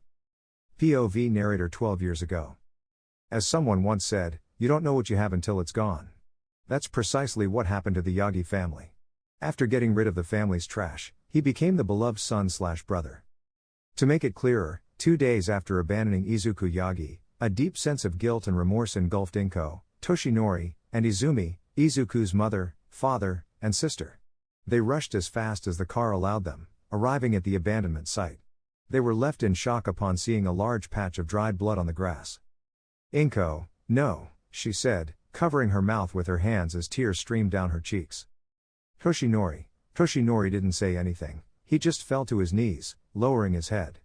POV narrator 12 years ago. As someone once said, you don't know what you have until it's gone. That's precisely what happened to the Yagi family. After getting rid of the family's trash, he became the beloved son/brother. To make it clearer, 2 days after abandoning Izuku Yagi, a deep sense of guilt and remorse engulfed Inko, Toshinori, and Izumi, Izuku's mother, father, and sister. They rushed as fast as the car allowed them, arriving at the abandonment site. They were left in shock upon seeing a large patch of dried blood on the grass. Inko, no, she said, covering her mouth with her hands as tears streamed down her cheeks. Toshinori. Toshinori didn't say anything, he just fell to his knees, lowering his head.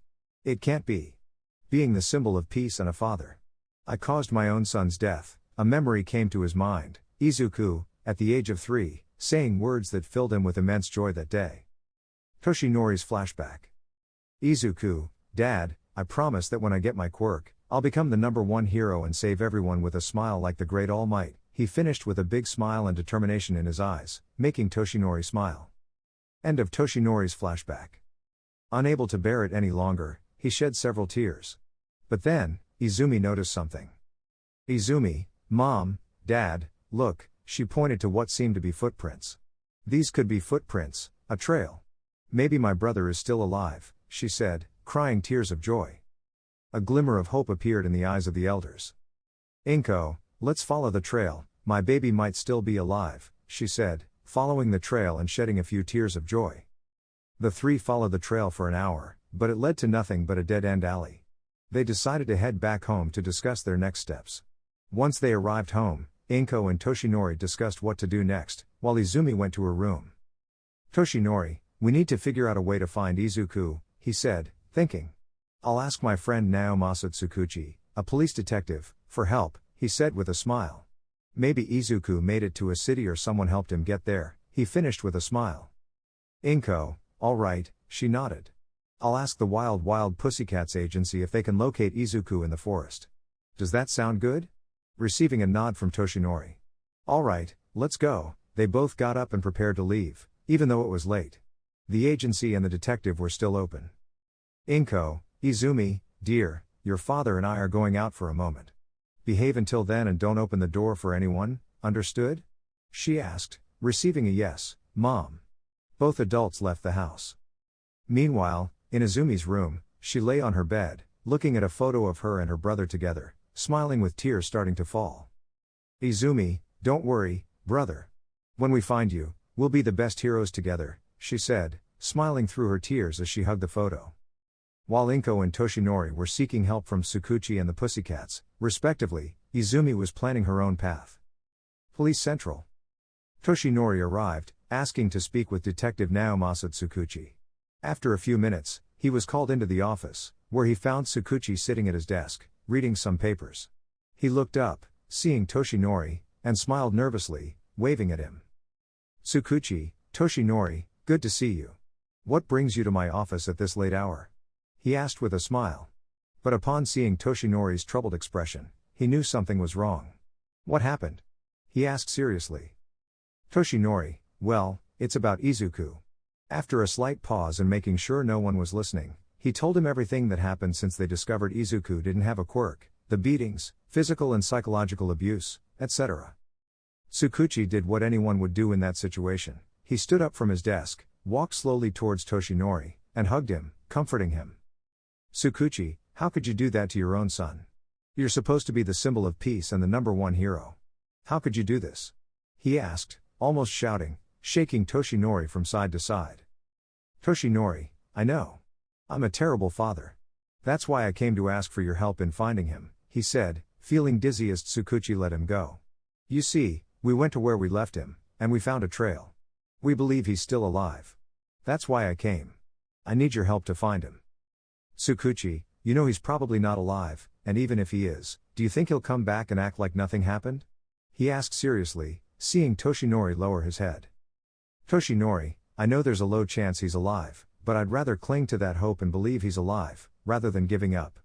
It can't be. Being the symbol of peace and a father. I caused my own son's death. A memory came to his mind, Izuku, at the age of 3, saying words that filled him with immense joy that day. Toshinori's flashback. Izuku, Dad, I promise that when I get my quirk, I'll become the #1 hero and save everyone with a smile like the great All Might. He finished with a big smile and determination in his eyes, making Toshinori smile. End of Toshinori's flashback. Unable to bear it any longer, he shed several tears. But then, Izumi noticed something. Izumi, Mom, Dad, look, she pointed to what seemed to be footprints. These could be footprints, a trail. Maybe my brother is still alive, she said, crying tears of joy. A glimmer of hope appeared in the eyes of the elders. Inko, let's follow the trail, my baby might still be alive, she said, following the trail and shedding a few tears of joy. The three followed the trail for an hour, but it led to nothing but a dead-end alley. They decided to head back home to discuss their next steps. Once they arrived home, Inko and Toshinori discussed what to do next, while Izumi went to her room. Toshinori, we need to figure out a way to find Izuku, he said, thinking. I'll ask my friend Naomasa Tsukuchi, a police detective, for help, he said with a smile. Maybe Izuku made it to a city or someone helped him get there, he finished with a smile. Inko, all right, she nodded. I'll ask the Wild Pussycats agency if they can locate Izuku in the forest. Does that sound good? Receiving a nod from Toshinori. All right, let's go. They both got up and prepared to leave, even though it was late. The agency and the detective were still open. Inko, Izumi, dear, your father and I are going out for a moment. Behave until then and don't open the door for anyone, understood? She asked, receiving a yes, Mom. Both adults left the house. Meanwhile, in Izumi's room, she lay on her bed, looking at a photo of her and her brother together, smiling with tears starting to fall. Izumi, don't worry, brother. When we find you, we'll be the best heroes together, she said, smiling through her tears as she hugged the photo. While Inko and Toshinori were seeking help from Tsukuchi and the Pussycats, respectively, Izumi was planning her own path. Police Central. Toshinori arrived, asking to speak with Detective Naomasa Tsukuchi. After a few minutes, he was called into the office, where he found Tsukuchi sitting at his desk, reading some papers. He looked up, seeing Toshinori, and smiled nervously, waving at him. Tsukuchi, Toshinori, good to see you. What brings you to my office at this late hour? He asked with a smile. But upon seeing Toshinori's troubled expression, he knew something was wrong. What happened? He asked seriously. Toshinori, well, it's about Izuku. After a slight pause and making sure no one was listening, he told him everything that happened since they discovered Izuku didn't have a quirk, the beatings, physical and psychological abuse, etc. Tsukuchi did what anyone would do in that situation. He stood up from his desk, walked slowly towards Toshinori, and hugged him, comforting him. Tsukuchi, how could you do that to your own son? You're supposed to be the symbol of peace and the #1 hero. How could you do this? He asked, almost shouting, shaking Toshinori from side to side. Toshinori, I know. I'm a terrible father. That's why I came to ask for your help in finding him, he said, feeling dizzy as Tsukuchi let him go. You see, we went to where we left him, and we found a trail. We believe he's still alive. That's why I came. I need your help to find him. Tsukuchi, you know he's probably not alive, and even if he is, do you think he'll come back and act like nothing happened? He asked seriously, seeing Toshinori lower his head. Toshinori, I know there's a low chance he's alive, but I'd rather cling to that hope and believe he's alive, rather than giving up.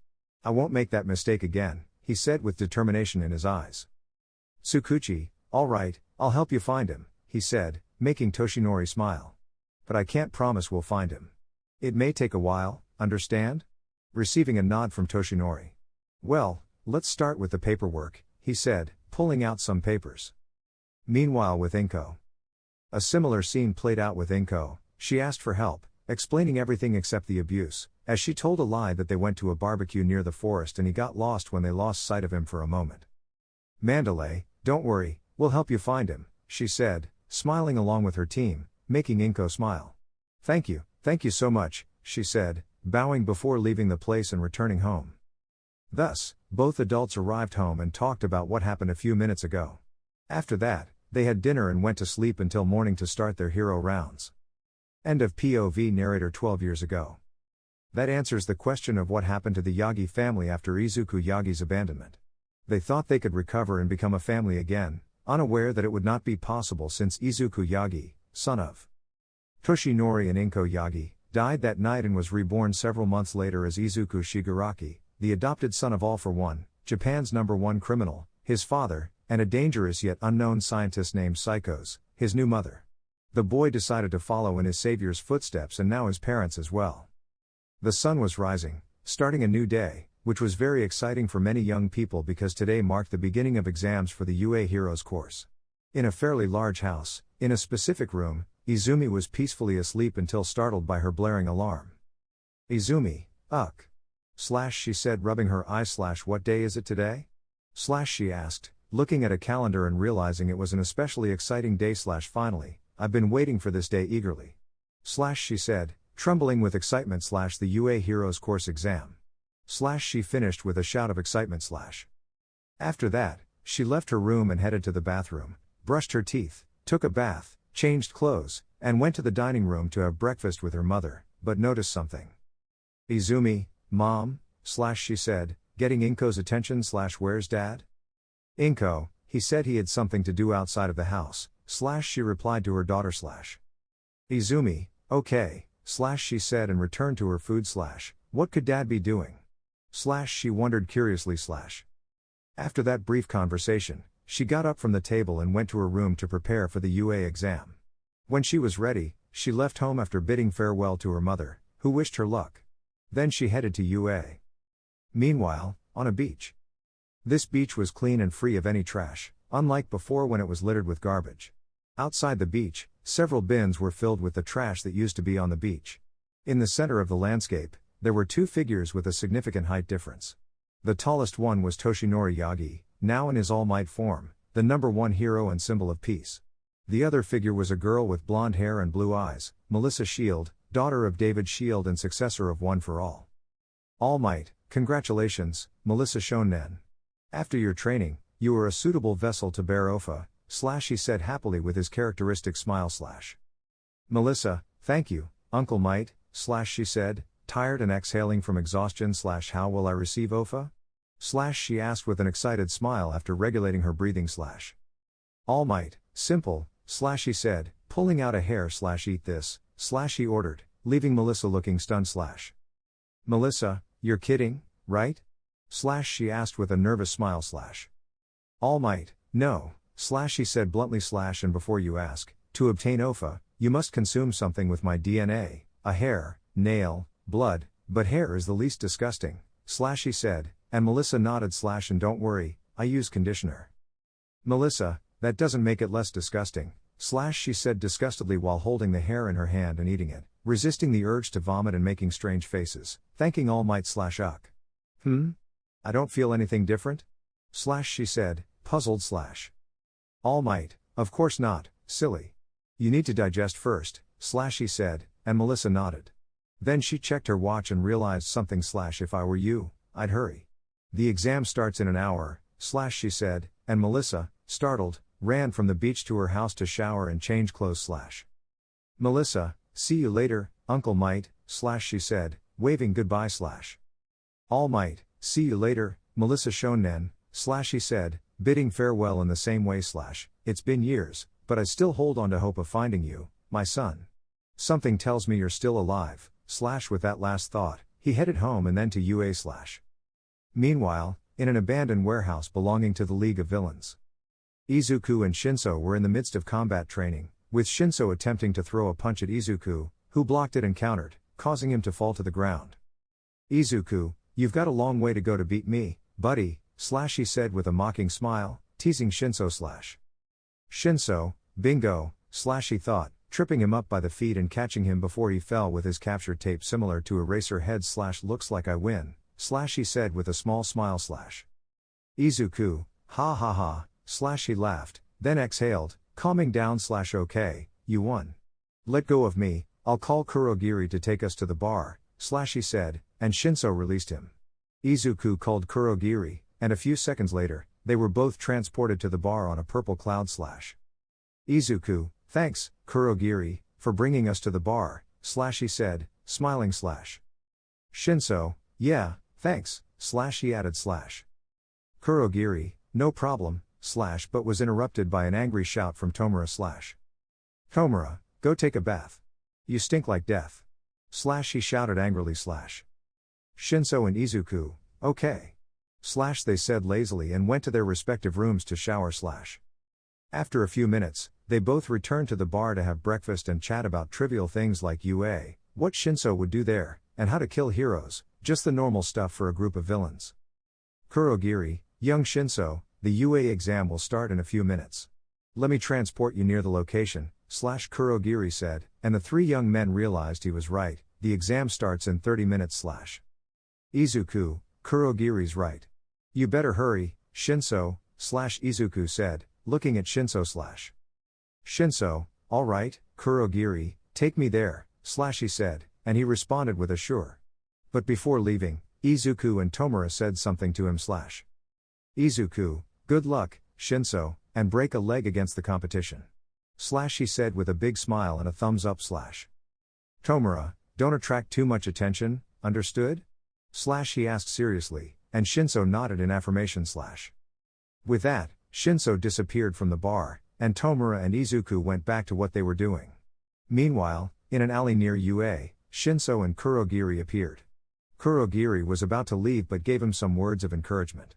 I won't make that mistake again, he said with determination in his eyes. Tsukuchi, all right, I'll help you find him, he said, making Toshinori smile. But I can't promise we'll find him. It may take a while, understand? Receiving a nod from Toshinori. Well, let's start with the paperwork, he said, pulling out some papers. Meanwhile with Inko. A similar scene played out with Inko. She asked for help, explaining everything except the abuse, as she told a lie that they went to a barbecue near the forest and he got lost when they lost sight of him for a moment. Mandalay, don't worry, we'll help you find him, she said, smiling along with her team, making Inko smile. Thank you so much, she said, bowing before leaving the place and returning home. Thus, both adults arrived home and talked about what happened a few minutes ago. After that, They had dinner and went to sleep until morning to start their hero rounds. End of POV. Narrator 12 years ago. That answers the question of what happened to the Yagi family after Izuku Yagi's abandonment. They thought they could recover and become a family again, unaware that it would not be possible since Izuku Yagi, son of Toshinori and Inko Yagi, died that night and was reborn several months later as Izuku Shigaraki, the adopted son of All for One, Japan's #1 criminal, his father, and a dangerous yet unknown scientist named Psychos, his new mother. The boy decided to follow in his savior's footsteps and now his parents as well. The sun was rising, starting a new day, which was very exciting for many young people because today marked the beginning of exams for the UA Heroes course. In a fairly large house, in a specific room, Izumi was peacefully asleep until startled by her blaring alarm. Izumi, she said, rubbing her eyes. What day is it today? She asked, looking at a calendar and realizing it was an especially exciting day. Finally, I've been waiting for this day eagerly. She said, trembling with excitement. The UA Heroes course exam. She finished with a shout of excitement. After that, she left her room and headed to the bathroom, brushed her teeth, took a bath, changed clothes, and went to the dining room to have breakfast with her mother, but noticed something. Izumi, Mom, she said, getting Inko's attention. Where's Dad? Inko, he said he had something to do outside of the house, she replied to her daughter. Izumi, okay, she said and returned to her food. What could Dad be doing? She wondered curiously. After that brief conversation, she got up from the table and went to her room to prepare for the UA exam. When she was ready, she left home after bidding farewell to her mother, who wished her luck. Then she headed to UA. Meanwhile, on a beach. This beach was clean and free of any trash, unlike before when it was littered with garbage. Outside the beach, several bins were filled with the trash that used to be on the beach. In the center of the landscape, there were two figures with a significant height difference. The tallest one was Toshinori Yagi, now in his All Might form, the #1 hero and symbol of peace. The other figure was a girl with blonde hair and blue eyes, Melissa Shield, daughter of David Shield and successor of One for All. All Might, congratulations, Melissa Shonen. After your training, you are a suitable vessel to bear Ofa, he said happily with his characteristic smile. Melissa, thank you, Uncle Might, she said, tired and exhaling from exhaustion. How will I receive Ofa? She asked with an excited smile after regulating her breathing. All Might, simple, he said, pulling out a hair. Eat this, he ordered, leaving Melissa looking stunned. Melissa, you're kidding, right? She asked with a nervous smile. All Might, no, he said bluntly. And before you ask, to obtain Ofa, you must consume something with my DNA, a hair, nail, blood, but hair is the least disgusting, he said, and Melissa nodded. And don't worry, I use conditioner. Melissa, that doesn't make it less disgusting, she said disgustedly while holding the hair in her hand and eating it, resisting the urge to vomit and making strange faces, thanking All Might. I don't feel anything different? She said, puzzled. All Might, of course not, silly. You need to digest first, he said, and Melissa nodded. Then she checked her watch and realized something. If I were you, I'd hurry. The exam starts in an hour, she said, and Melissa, startled, ran from the beach to her house to shower and change clothes. Melissa, see you later, Uncle Might, she said, waving goodbye. All Might, see you later, Melissa Shonen, he said, bidding farewell in the same way. It's been years, but I still hold on to hope of finding you, my son. Something tells me you're still alive, with that last thought, he headed home and then to UA. Meanwhile, in an abandoned warehouse belonging to the League of Villains. Izuku and Shinso were in the midst of combat training, with Shinso attempting to throw a punch at Izuku, who blocked it and countered, causing him to fall to the ground. Izuku, you've got a long way to go to beat me, buddy, he said with a mocking smile, teasing Shinso. Shinso, bingo, he thought, tripping him up by the feet and catching him before he fell with his capture tape similar to Eraser Head. Looks like I win, he said with a small smile. Izuku, ha ha ha, he laughed, then exhaled, calming down. Okay, you won. Let go of me, I'll call Kurogiri to take us to the bar, he said, and Shinso released him. Izuku called Kurogiri, and a few seconds later, they were both transported to the bar on a purple cloud. Izuku, thanks, Kurogiri, for bringing us to the bar, he said, smiling. Shinso, yeah, thanks, he added. Kurogiri, no problem, but was interrupted by an angry shout from Tomura. Tomura, go take a bath. You stink like death. He shouted angrily. Shinso and Izuku, okay. They said lazily and went to their respective rooms to shower. After a few minutes, they both returned to the bar to have breakfast and chat about trivial things like UA, what Shinso would do there, and how to kill heroes, just the normal stuff for a group of villains. Kurogiri, young Shinso, the UA exam will start in a few minutes. Let me transport you near the location, Kurogiri said, and the three young men realized he was right, the exam starts in 30 minutes. Izuku, Kurogiri's right. You better hurry, Shinso, Izuku said, looking at Shinso. Shinso, alright, Kurogiri, take me there, he said, and he responded with a sure. But before leaving, Izuku and Tomura said something to him. Izuku, good luck, Shinso, and break a leg against the competition. He said with a big smile and a thumbs up. Tomura, don't attract too much attention, understood? He asked seriously, and Shinso nodded in affirmation. With that, Shinso disappeared from the bar, and Tomura and Izuku went back to what they were doing. Meanwhile, in an alley near UA, Shinso and Kurogiri appeared. Kurogiri was about to leave but gave him some words of encouragement.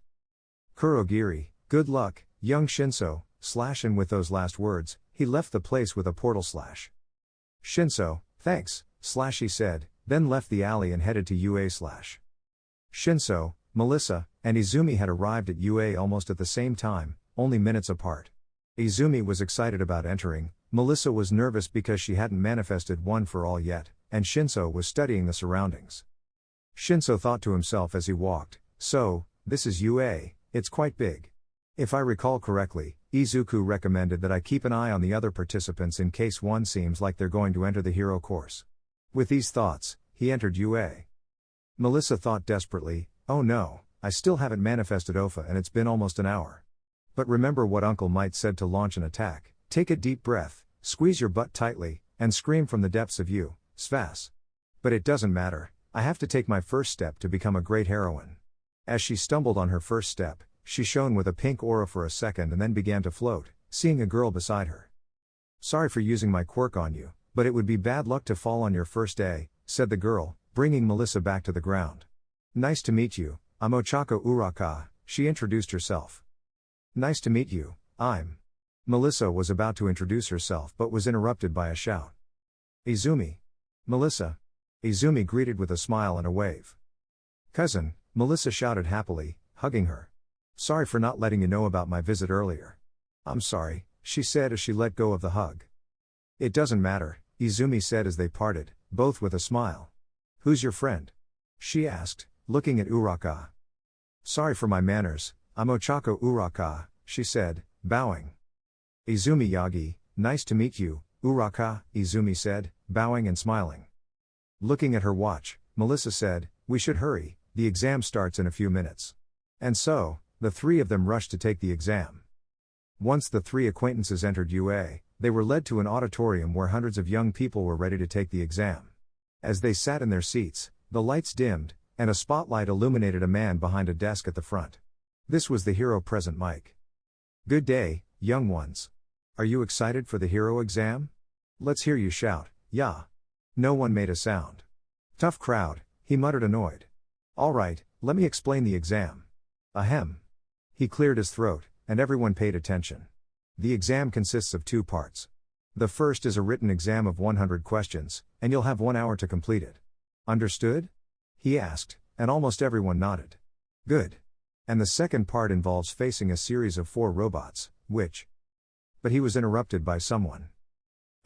Kurogiri, good luck, young Shinso, and with those last words, he left the place with a portal. Shinso, thanks, he said, then left the alley and headed to UA. Shinso, Melissa, and Izumi had arrived at UA almost at the same time, only minutes apart. Izumi was excited about entering, Melissa was nervous because she hadn't manifested one for all yet, and Shinso was studying the surroundings. Shinso thought to himself as he walked, so, this is UA, it's quite big. If I recall correctly, Izuku recommended that I keep an eye on the other participants in case one seems like they're going to enter the hero course. With these thoughts, he entered UA. Melissa thought desperately, oh no, I still haven't manifested Ofa and it's been almost an hour. But remember what Uncle Might said to launch an attack, take a deep breath, squeeze your butt tightly, and scream from the depths of you, Svas. But it doesn't matter, I have to take my first step to become a great heroine. As she stumbled on her first step, she shone with a pink aura for a second and then began to float, seeing a girl beside her. Sorry for using my quirk on you, but it would be bad luck to fall on your first day, said the girl, bringing Melissa back to the ground. Nice to meet you, I'm Ochako Uraka, she introduced herself. Nice to meet you, I'm. Melissa was about to introduce herself but was interrupted by a shout. Izumi. Melissa. Izumi greeted with a smile and a wave. Cousin, Melissa shouted happily, hugging her. Sorry for not letting you know about my visit earlier. I'm sorry, she said as she let go of the hug. It doesn't matter, Izumi said as they parted, both with a smile. Who's your friend? She asked, looking at Uraka. Sorry for my manners, I'm Ochako Uraka, she said, bowing. Izumi Yagi, nice to meet you, Uraka, Izumi said, bowing and smiling. Looking at her watch, Melissa said, we should hurry, the exam starts in a few minutes. And so, the three of them rushed to take the exam. Once the three acquaintances entered UA, they were led to an auditorium where hundreds of young people were ready to take the exam. As they sat in their seats, the lights dimmed, and a spotlight illuminated a man behind a desk at the front. This was the hero present Mike. Good day, young ones. Are you excited for the hero exam? Let's hear you shout, yeah. No one made a sound. Tough crowd, he muttered annoyed. Alright, let me explain the exam. Ahem. He cleared his throat, and everyone paid attention. The exam consists of two parts. The first is a written exam of 100 questions, and you'll have 1 hour to complete it. Understood? He asked, and almost everyone nodded. Good. And the second part involves facing a series of 4 robots, which... But he was interrupted by someone.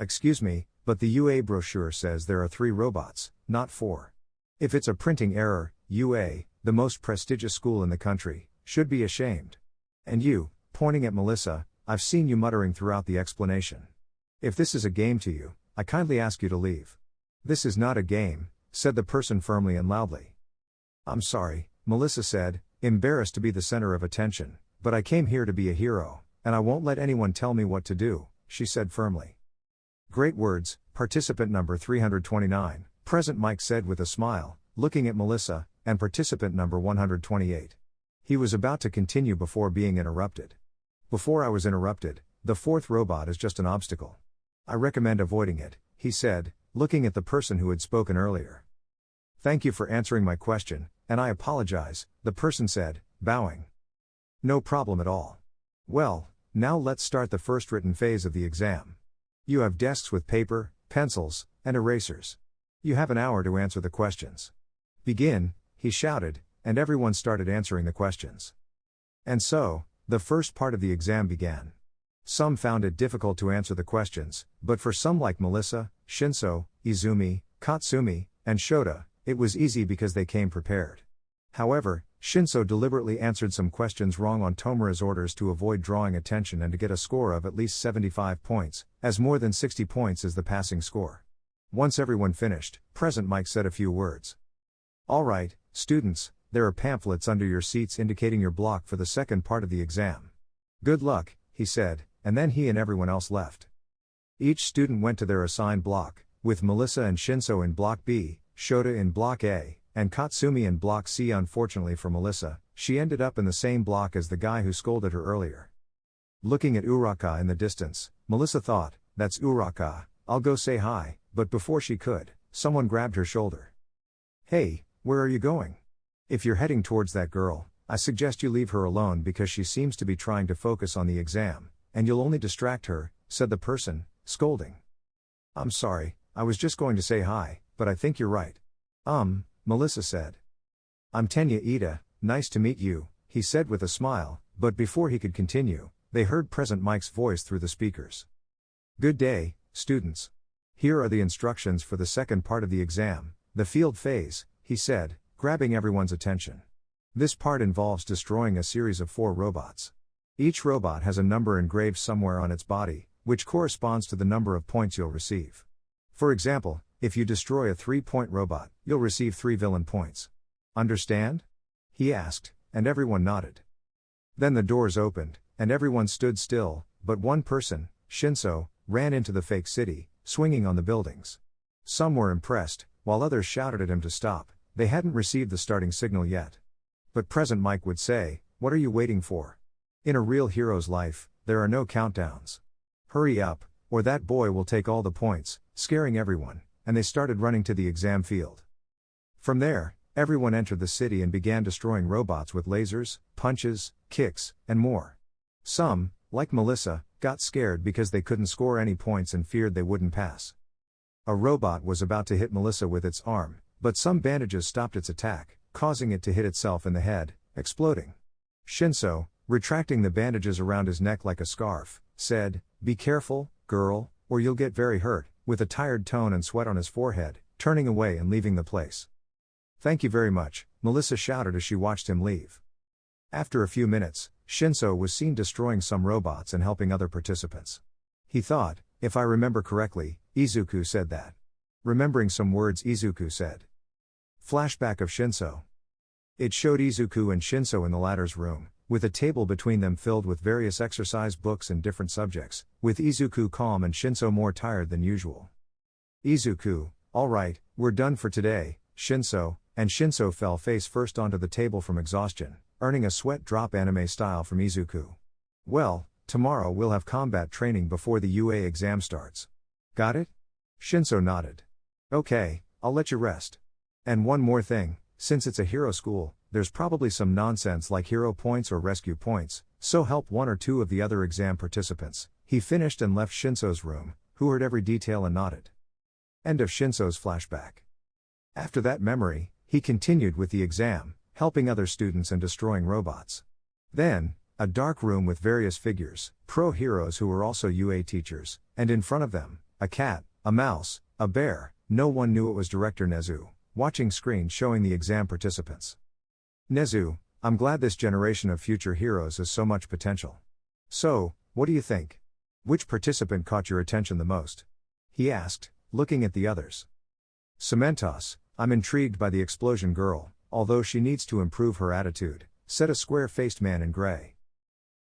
Excuse me, but the UA brochure says there are 3 robots, not 4. If it's a printing error, UA, the most prestigious school in the country, should be ashamed. And you, pointing at Melissa, I've seen you muttering throughout the explanation. If this is a game to you, I kindly ask you to leave. This is not a game, said the person firmly and loudly. I'm sorry, Melissa said, embarrassed to be the center of attention, but I came here to be a hero, and I won't let anyone tell me what to do, she said firmly. Great words, participant number 329, present, Mike said with a smile, looking at Melissa, and participant number 128. He was about to continue before being interrupted. Before I was interrupted, the fourth robot is just an obstacle. I recommend avoiding it, he said, looking at the person who had spoken earlier. Thank you for answering my question, and I apologize, the person said, bowing. No problem at all. Well, now let's start the first written phase of the exam. You have desks with paper, pencils, and erasers. You have an hour to answer the questions. Begin, he shouted, and everyone started answering the questions. And so, the first part of the exam began. Some found it difficult to answer the questions, but for some like Melissa, Shinso, Izumi, Katsumi, and Shota, it was easy because they came prepared. However, Shinso deliberately answered some questions wrong on Tomura's orders to avoid drawing attention and to get a score of at least 75 points, as more than 60 points is the passing score. Once everyone finished, present Mike said a few words. All right, students, there are pamphlets under your seats indicating your block for the second part of the exam. Good luck, he said, and then he and everyone else left. Each student went to their assigned block, with Melissa and Shinso in Block B, Shota in Block A, and Katsumi in Block C. Unfortunately for Melissa, she ended up in the same block as the guy who scolded her earlier. Looking at Uraka in the distance, Melissa thought, that's Uraka, I'll go say hi, but before she could, someone grabbed her shoulder. Hey, where are you going? If you're heading towards that girl, I suggest you leave her alone because she seems to be trying to focus on the exam, and you'll only distract her, said the person, scolding. I'm sorry, I was just going to say hi, but I think you're right. Melissa said. I'm Tenya Ida, nice to meet you, he said with a smile, but before he could continue, they heard present Mike's voice through the speakers. Good day, students. Here are the instructions for the second part of the exam, the field phase, he said, grabbing everyone's attention. This part involves destroying a series of 4 robots. Each robot has a number engraved somewhere on its body, which corresponds to the number of points you'll receive. For example, if you destroy a 3-point robot, you'll receive 3 villain points. Understand? He asked, and everyone nodded. Then the doors opened, and everyone stood still, but one person, Shinso, ran into the fake city, swinging on the buildings. Some were impressed, while others shouted at him to stop. They hadn't received the starting signal yet. But present Mike would say, what are you waiting for? In a real hero's life, there are no countdowns. Hurry up, or that boy will take all the points, scaring everyone, and they started running to the exam field. From there, everyone entered the city and began destroying robots with lasers, punches, kicks, and more. Some, like Melissa, got scared because they couldn't score any points and feared they wouldn't pass. A robot was about to hit Melissa with its arm, but some bandages stopped its attack, causing it to hit itself in the head, exploding. Shinso, retracting the bandages around his neck like a scarf, said, "Be careful, girl, or you'll get very hurt," with a tired tone and sweat on his forehead, turning away and leaving the place. "Thank you very much," Melissa shouted as she watched him leave. After a few minutes, Shinso was seen destroying some robots and helping other participants. He thought, if I remember correctly, Izuku said that. Remembering some words Izuku said. Flashback of Shinso. It showed Izuku and Shinso in the latter's room, with a table between them filled with various exercise books and different subjects, with Izuku calm and Shinso more tired than usual. Izuku, all right, we're done for today, Shinso, and Shinso fell face first onto the table from exhaustion, earning a sweat drop anime style from Izuku. Well, tomorrow we'll have combat training before the UA exam starts. Got it? Shinso nodded. Okay, I'll let you rest. And one more thing, since it's a hero school, there's probably some nonsense like hero points or rescue points, so help one or two of the other exam participants. He finished and left Shinso's room, who heard every detail and nodded. End of Shinso's flashback. After that memory, he continued with the exam, helping other students and destroying robots. Then, a dark room with various figures, pro-heroes who were also UA teachers, and in front of them, a cat, a mouse, a bear. No one knew it was Director Nezu, watching screen showing the exam participants. Nezu, I'm glad this generation of future heroes has so much potential. So, what do you think? Which participant caught your attention the most? He asked, looking at the others. Cementos, I'm intrigued by the explosion girl, although she needs to improve her attitude, said a square-faced man in gray.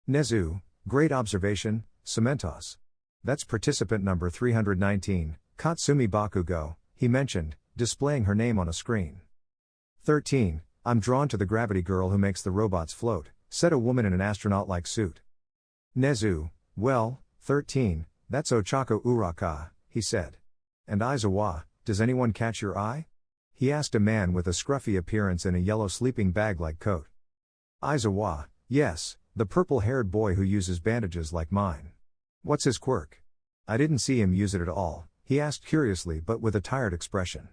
Nezu, great observation, Cementos. That's participant number 319, Katsumi Bakugo, he mentioned, displaying her name on a screen. 13, I'm drawn to the gravity girl who makes the robots float, said a woman in an astronaut-like suit. Nezu, well, 13, that's Ochako Uraka, he said. And Aizawa, does anyone catch your eye? He asked a man with a scruffy appearance in a yellow sleeping bag-like coat. Aizawa, yes, the purple-haired boy who uses bandages like mine. What's his quirk? I didn't see him use it at all, he asked curiously but with a tired expression.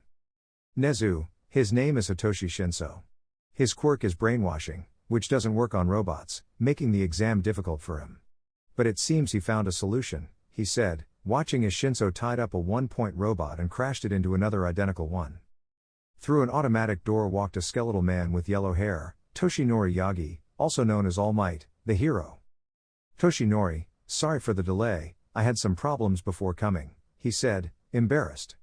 Nezu, his name is Hitoshi Shinso. His quirk is brainwashing, which doesn't work on robots, making the exam difficult for him. But it seems he found a solution, he said, watching as Shinso tied up a one-point robot and crashed it into another identical one. Through an automatic door walked a skeletal man with yellow hair, Toshinori Yagi, also known as All Might, the hero. Toshinori, sorry for the delay, I had some problems before coming, he said, embarrassed.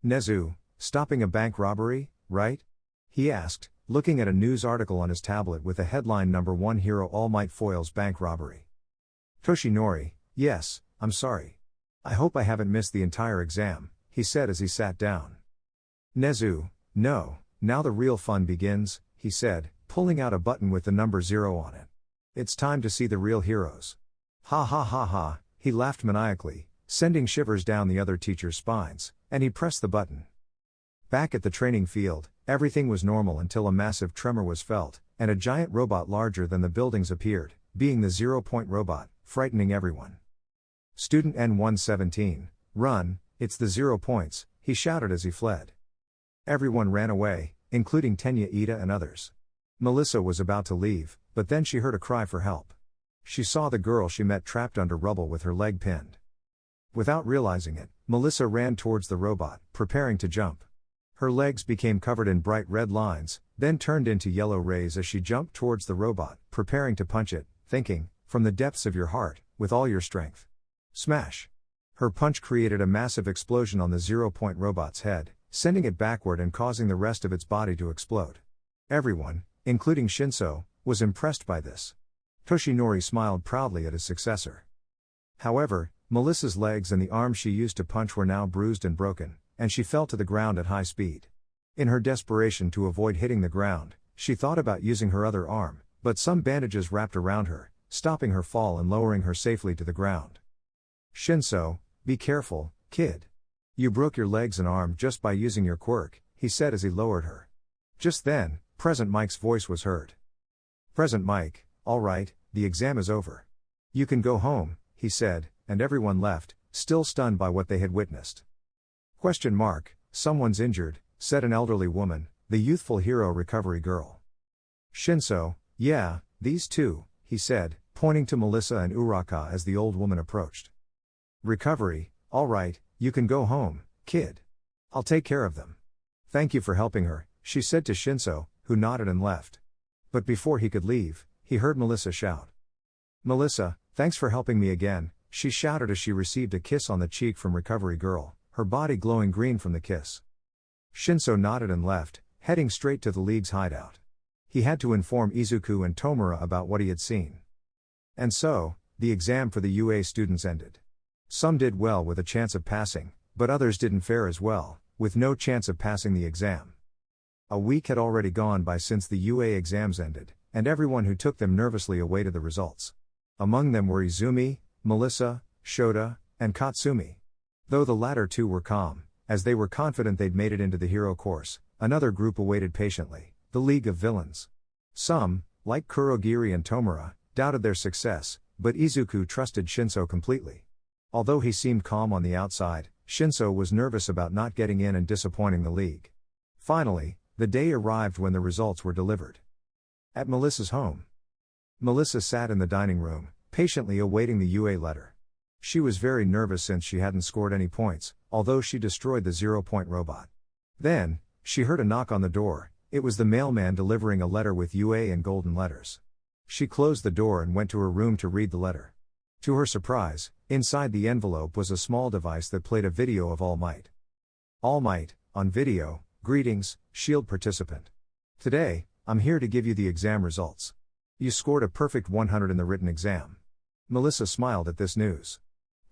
Nezu, stopping a bank robbery, right? He asked, looking at a news article on his tablet with the headline number 1 Hero All Might foils bank robbery. Toshinori, yes, I'm sorry. I hope I haven't missed the entire exam, he said as he sat down. Nezu, no, now the real fun begins, he said, pulling out a button with the number 0 on it. It's time to see the real heroes. Ha ha ha ha, he laughed maniacally, sending shivers down the other teacher's spines, and he pressed the button. Back at the training field, everything was normal until a massive tremor was felt, and a giant robot larger than the buildings appeared, being the 0-point robot, frightening everyone. Student N117, run, it's the 0 points, he shouted as he fled. Everyone ran away, including Tenya Ida and others. Melissa was about to leave, but then she heard a cry for help. She saw the girl she met trapped under rubble with her leg pinned. Without realizing it, Melissa ran towards the robot, preparing to jump. Her legs became covered in bright red lines, then turned into yellow rays as she jumped towards the robot, preparing to punch it, thinking, from the depths of your heart, with all your strength. Smash! Her punch created a massive explosion on the 0-point robot's head, sending it backward and causing the rest of its body to explode. Everyone, including Shinso, was impressed by this. Toshinori smiled proudly at his successor. However, Melissa's legs and the arms she used to punch were now bruised and broken, and she fell to the ground at high speed. In her desperation to avoid hitting the ground, she thought about using her other arm, but some bandages wrapped around her, stopping her fall and lowering her safely to the ground. Shinso, be careful, kid. You broke your legs and arm just by using your quirk, he said as he lowered her. Just then, Present Mike's voice was heard. Present Mike, all right, the exam is over. You can go home, he said, and everyone left, still stunned by what they had witnessed. Someone's injured, said an elderly woman, the youthful hero recovery girl. Shinso, yeah, these two, he said, pointing to Melissa and Uraka as the old woman approached. Recovery, all right, you can go home, kid. I'll take care of them. Thank you for helping her, she said to Shinso, who nodded and left. But before he could leave, he heard Melissa shout. Melissa, thanks for helping me again, she shouted as she received a kiss on the cheek from recovery girl, her body glowing green from the kiss. Shinso nodded and left, heading straight to the League's hideout. He had to inform Izuku and Tomura about what he had seen. And so, the exam for the UA students ended. Some did well with a chance of passing, but others didn't fare as well, with no chance of passing the exam. A week had already gone by since the UA exams ended, and everyone who took them nervously awaited the results. Among them were Izumi, Melissa, Shota, and Katsumi. Though the latter two were calm, as they were confident they'd made it into the hero course, another group awaited patiently, the League of Villains. Some, like Kurogiri and Tomura, doubted their success, but Izuku trusted Shinso completely. Although he seemed calm on the outside, Shinso was nervous about not getting in and disappointing the League. Finally, the day arrived when the results were delivered. At Melissa's home. Melissa sat in the dining room, patiently awaiting the UA letter. She was very nervous since she hadn't scored any points, although she destroyed the 0-point robot. Then, she heard a knock on the door. It was the mailman delivering a letter with UA in golden letters. She closed the door and went to her room to read the letter. To her surprise, inside the envelope was a small device that played a video of All Might. All Might, on video, greetings, Shield participant. Today, I'm here to give you the exam results. You scored a perfect 100 in the written exam. Melissa smiled at this news.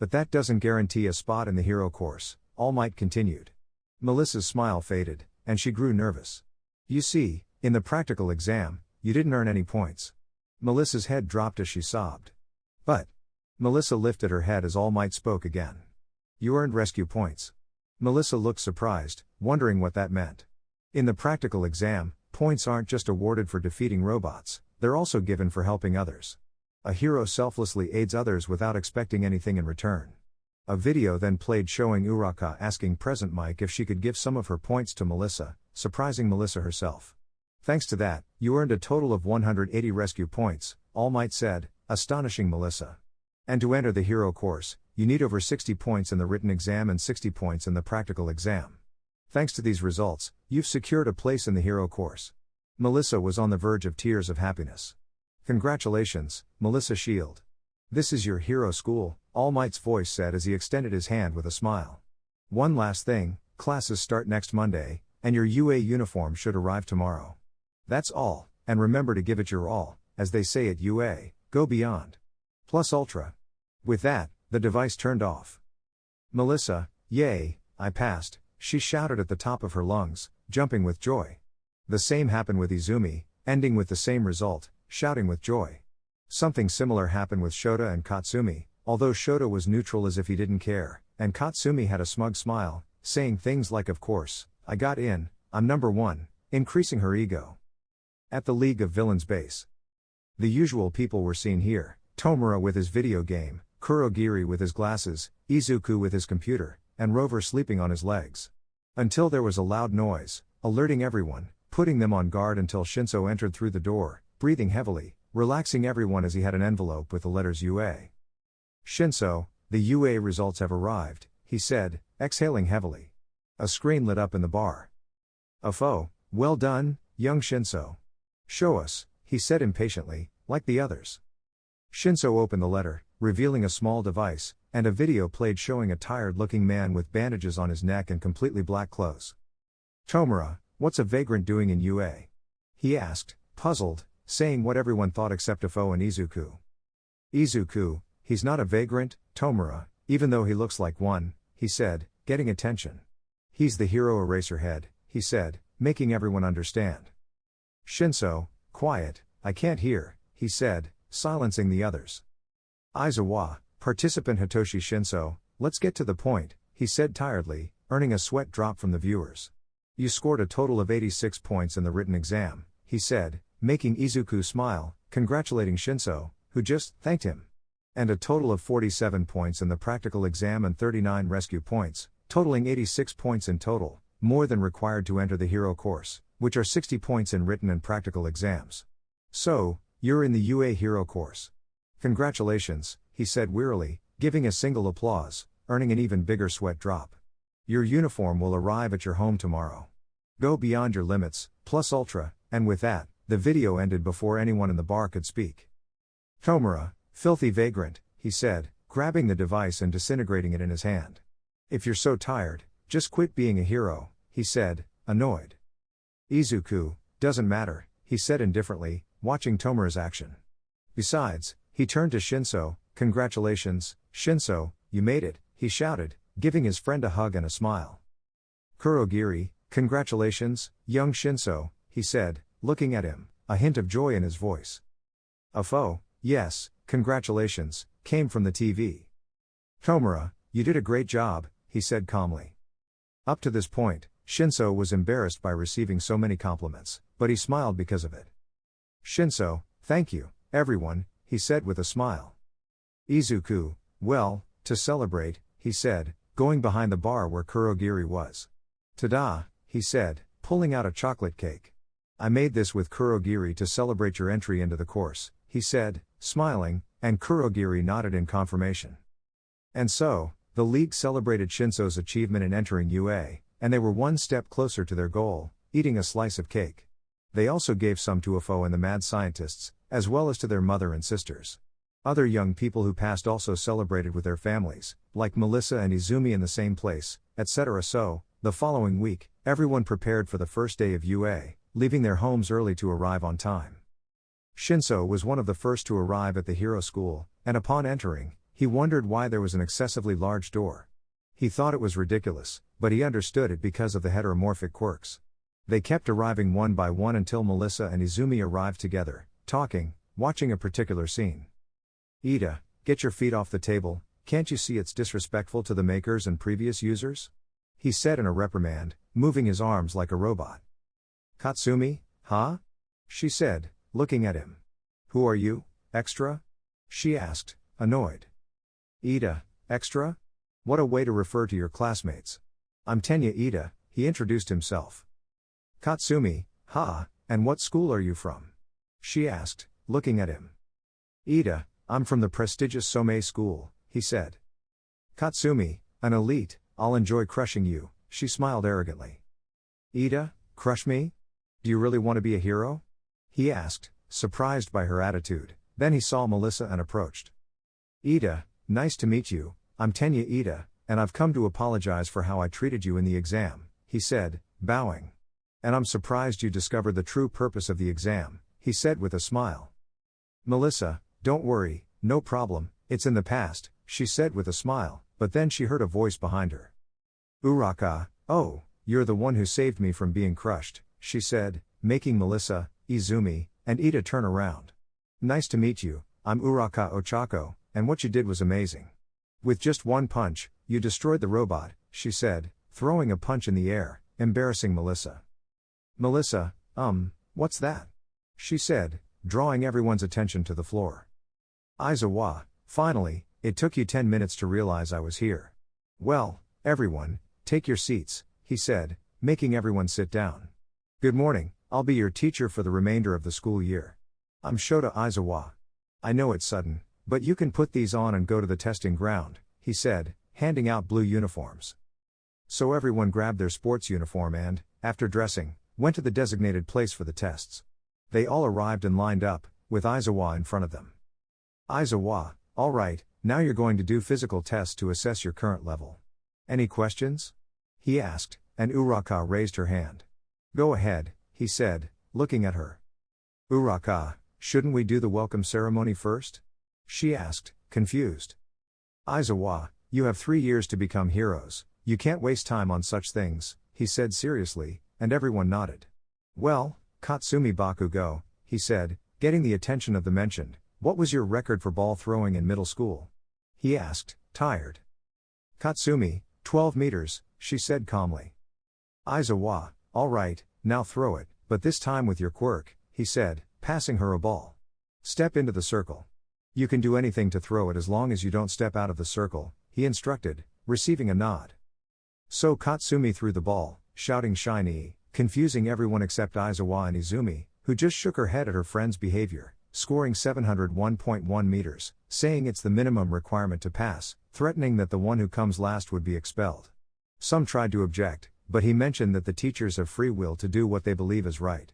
But that doesn't guarantee a spot in the hero course, All Might continued. Melissa's smile faded, and she grew nervous. You see, in the practical exam, you didn't earn any points. Melissa's head dropped as she sobbed. But Melissa lifted her head as All Might spoke again. You earned rescue points. Melissa looked surprised, wondering what that meant. In the practical exam, points aren't just awarded for defeating robots, they're also given for helping others. A hero selflessly aids others without expecting anything in return. A video then played showing Uraka asking Present Mike if she could give some of her points to Melissa, surprising Melissa herself. Thanks to that, you earned a total of 180 rescue points, All Might said, astonishing Melissa. And to enter the hero course, you need over 60 points in the written exam and 60 points in the practical exam. Thanks to these results, you've secured a place in the hero course. Melissa was on the verge of tears of happiness. Congratulations, Melissa Shield. This is your hero school, All Might's voice said as he extended his hand with a smile. One last thing, classes start next Monday, and your UA uniform should arrive tomorrow. That's all, and remember to give it your all, as they say at UA, go beyond. Plus ultra. With that, the device turned off. Melissa, yay, I passed, she shouted at the top of her lungs, jumping with joy. The same happened with Izumi, ending with the same result, shouting with joy. Something similar happened with Shota and Katsumi, although Shota was neutral as if he didn't care, and Katsumi had a smug smile, saying things like of course, I got in, I'm number one, increasing her ego. At the League of Villains base. The usual people were seen here, Tomura with his video game, Kurogiri with his glasses, Izuku with his computer, and Rover sleeping on his legs. Until there was a loud noise, alerting everyone, putting them on guard until Shinso entered through the door, breathing heavily, relaxing everyone as he had an envelope with the letters UA. Shinso, the UA results have arrived, he said, exhaling heavily. A screen lit up in the bar. Oh, well done, young Shinso. Show us, he said impatiently, like the others. Shinso opened the letter, revealing a small device, and a video played showing a tired-looking man with bandages on his neck and completely black clothes. Tomura, what's a vagrant doing in UA? He asked, puzzled, saying what everyone thought except Afo and Izuku. Izuku, he's not a vagrant, Tomura, even though he looks like one, he said, getting attention. He's the hero Eraserhead, he said, making everyone understand. Shinso, quiet, I can't hear, he said, silencing the others. Aizawa, participant Hitoshi Shinso, let's get to the point, he said tiredly, earning a sweat drop from the viewers. You scored a total of 86 points in the written exam, he said, making Izuku smile, congratulating Shinso, who just thanked him. And a total of 47 points in the practical exam and 39 rescue points, totaling 86 points in total, more than required to enter the hero course, which are 60 points in written and practical exams. So, you're in the UA hero course. Congratulations, he said wearily, giving a single applause, earning an even bigger sweat drop. Your uniform will arrive at your home tomorrow. Go beyond your limits, plus ultra, and with that, the video ended before anyone in the bar could speak. Tomura, filthy vagrant, he said, grabbing the device and disintegrating it in his hand. If you're so tired, just quit being a hero, he said, annoyed. Izuku, doesn't matter, he said indifferently, watching Tomura's action. Besides, he turned to Shinso, congratulations, Shinso, you made it, he shouted, giving his friend a hug and a smile. Kurogiri, congratulations, young Shinso, he said, looking at him, a hint of joy in his voice. Afo, yes, congratulations, came from the TV. Tomura, you did a great job, he said calmly. Up to this point, Shinso was embarrassed by receiving so many compliments, but he smiled because of it. Shinso, thank you, everyone, he said with a smile. Izuku, well, to celebrate, he said, going behind the bar where Kurogiri was. Ta-da, he said, pulling out a chocolate cake. I made this with Kurogiri to celebrate your entry into the course, he said, smiling, and Kurogiri nodded in confirmation. And so, the league celebrated Shinso's achievement in entering UA, and they were one step closer to their goal, eating a slice of cake. They also gave some to Afo and the mad scientists, as well as to their mother and sisters. Other young people who passed also celebrated with their families, like Melissa and Izumi in the same place, etc. So, the following week, everyone prepared for the first day of UA, leaving their homes early to arrive on time. Shinso was one of the first to arrive at the hero school, and upon entering, He wondered why there was an excessively large door. He thought it was ridiculous, but he understood it because of the heteromorphic quirks. They kept arriving one by one until Melissa and Izumi arrived together, talking, watching a particular scene. "Ida, get your feet off the table, can't you see it's disrespectful to the makers and previous users?" he said in a reprimand, moving his arms like a robot. "Katsumi, huh?" she said, looking at him. "Who are you, extra?" she asked, annoyed. "Ida, extra? What a way to refer to your classmates. I'm Tenya Ida," he introduced himself. "Katsumi, ha, and what school are you from?" she asked, looking at him. "Ida, I'm from the prestigious Somei school," he said. "Katsumi, an elite, I'll enjoy crushing you," she smiled arrogantly. "Ida, crush me? Do you really want to be a hero?" he asked, surprised by her attitude. Then he saw Melissa and approached. "Ida, nice to meet you, I'm Tenya Ida, and I've come to apologize for how I treated you in the exam," he said, bowing. "And I'm surprised you discovered the true purpose of the exam," he said with a smile. "Melissa, don't worry, no problem, it's in the past," she said with a smile, but then she heard a voice behind her. "Uraka, oh, you're the one who saved me from being crushed," she said, making Melissa, Izumi, and Ida turn around. "Nice to meet you, I'm Uraka Ochako, and what you did was amazing. With just one punch, you destroyed the robot," she said, throwing a punch in the air, embarrassing Melissa. "Melissa, what's that?" she said, drawing everyone's attention to the floor. "Aizawa, finally, it took you 10 minutes to realize I was here. Well, everyone, take your seats," he said, making everyone sit down. "Good morning, I'll be your teacher for the remainder of the school year. I'm Shota Aizawa. I know it's sudden, but you can put these on and go to the testing ground," he said, handing out blue uniforms. So everyone grabbed their sports uniform and, after dressing, went to the designated place for the tests. They all arrived and lined up, with Aizawa in front of them. "Aizawa, all right, now you're going to do physical tests to assess your current level. Any questions?" he asked, and Uraka raised her hand. "Go ahead," he said, looking at her. "Uraka, shouldn't we do the welcome ceremony first?" she asked, confused. "Aizawa, you have 3 years to become heroes, you can't waste time on such things," he said seriously, and everyone nodded. "Well, Katsumi Bakugo," he said, getting the attention of the mentioned, "what was your record for ball throwing in middle school?" he asked, tired. "Katsumi, 12 meters, she said calmly. "Aizawa, all right, now throw it, but this time with your quirk," he said, passing her a ball. "Step into the circle. You can do anything to throw it as long as you don't step out of the circle," he instructed, receiving a nod. So Katsumi threw the ball, shouting shiny, confusing everyone except Aizawa and Izumi, who just shook her head at her friend's behavior, scoring 701.1 meters, saying it's the minimum requirement to pass, threatening that the one who comes last would be expelled. Some tried to object, but he mentioned that the teachers have free will to do what they believe is right.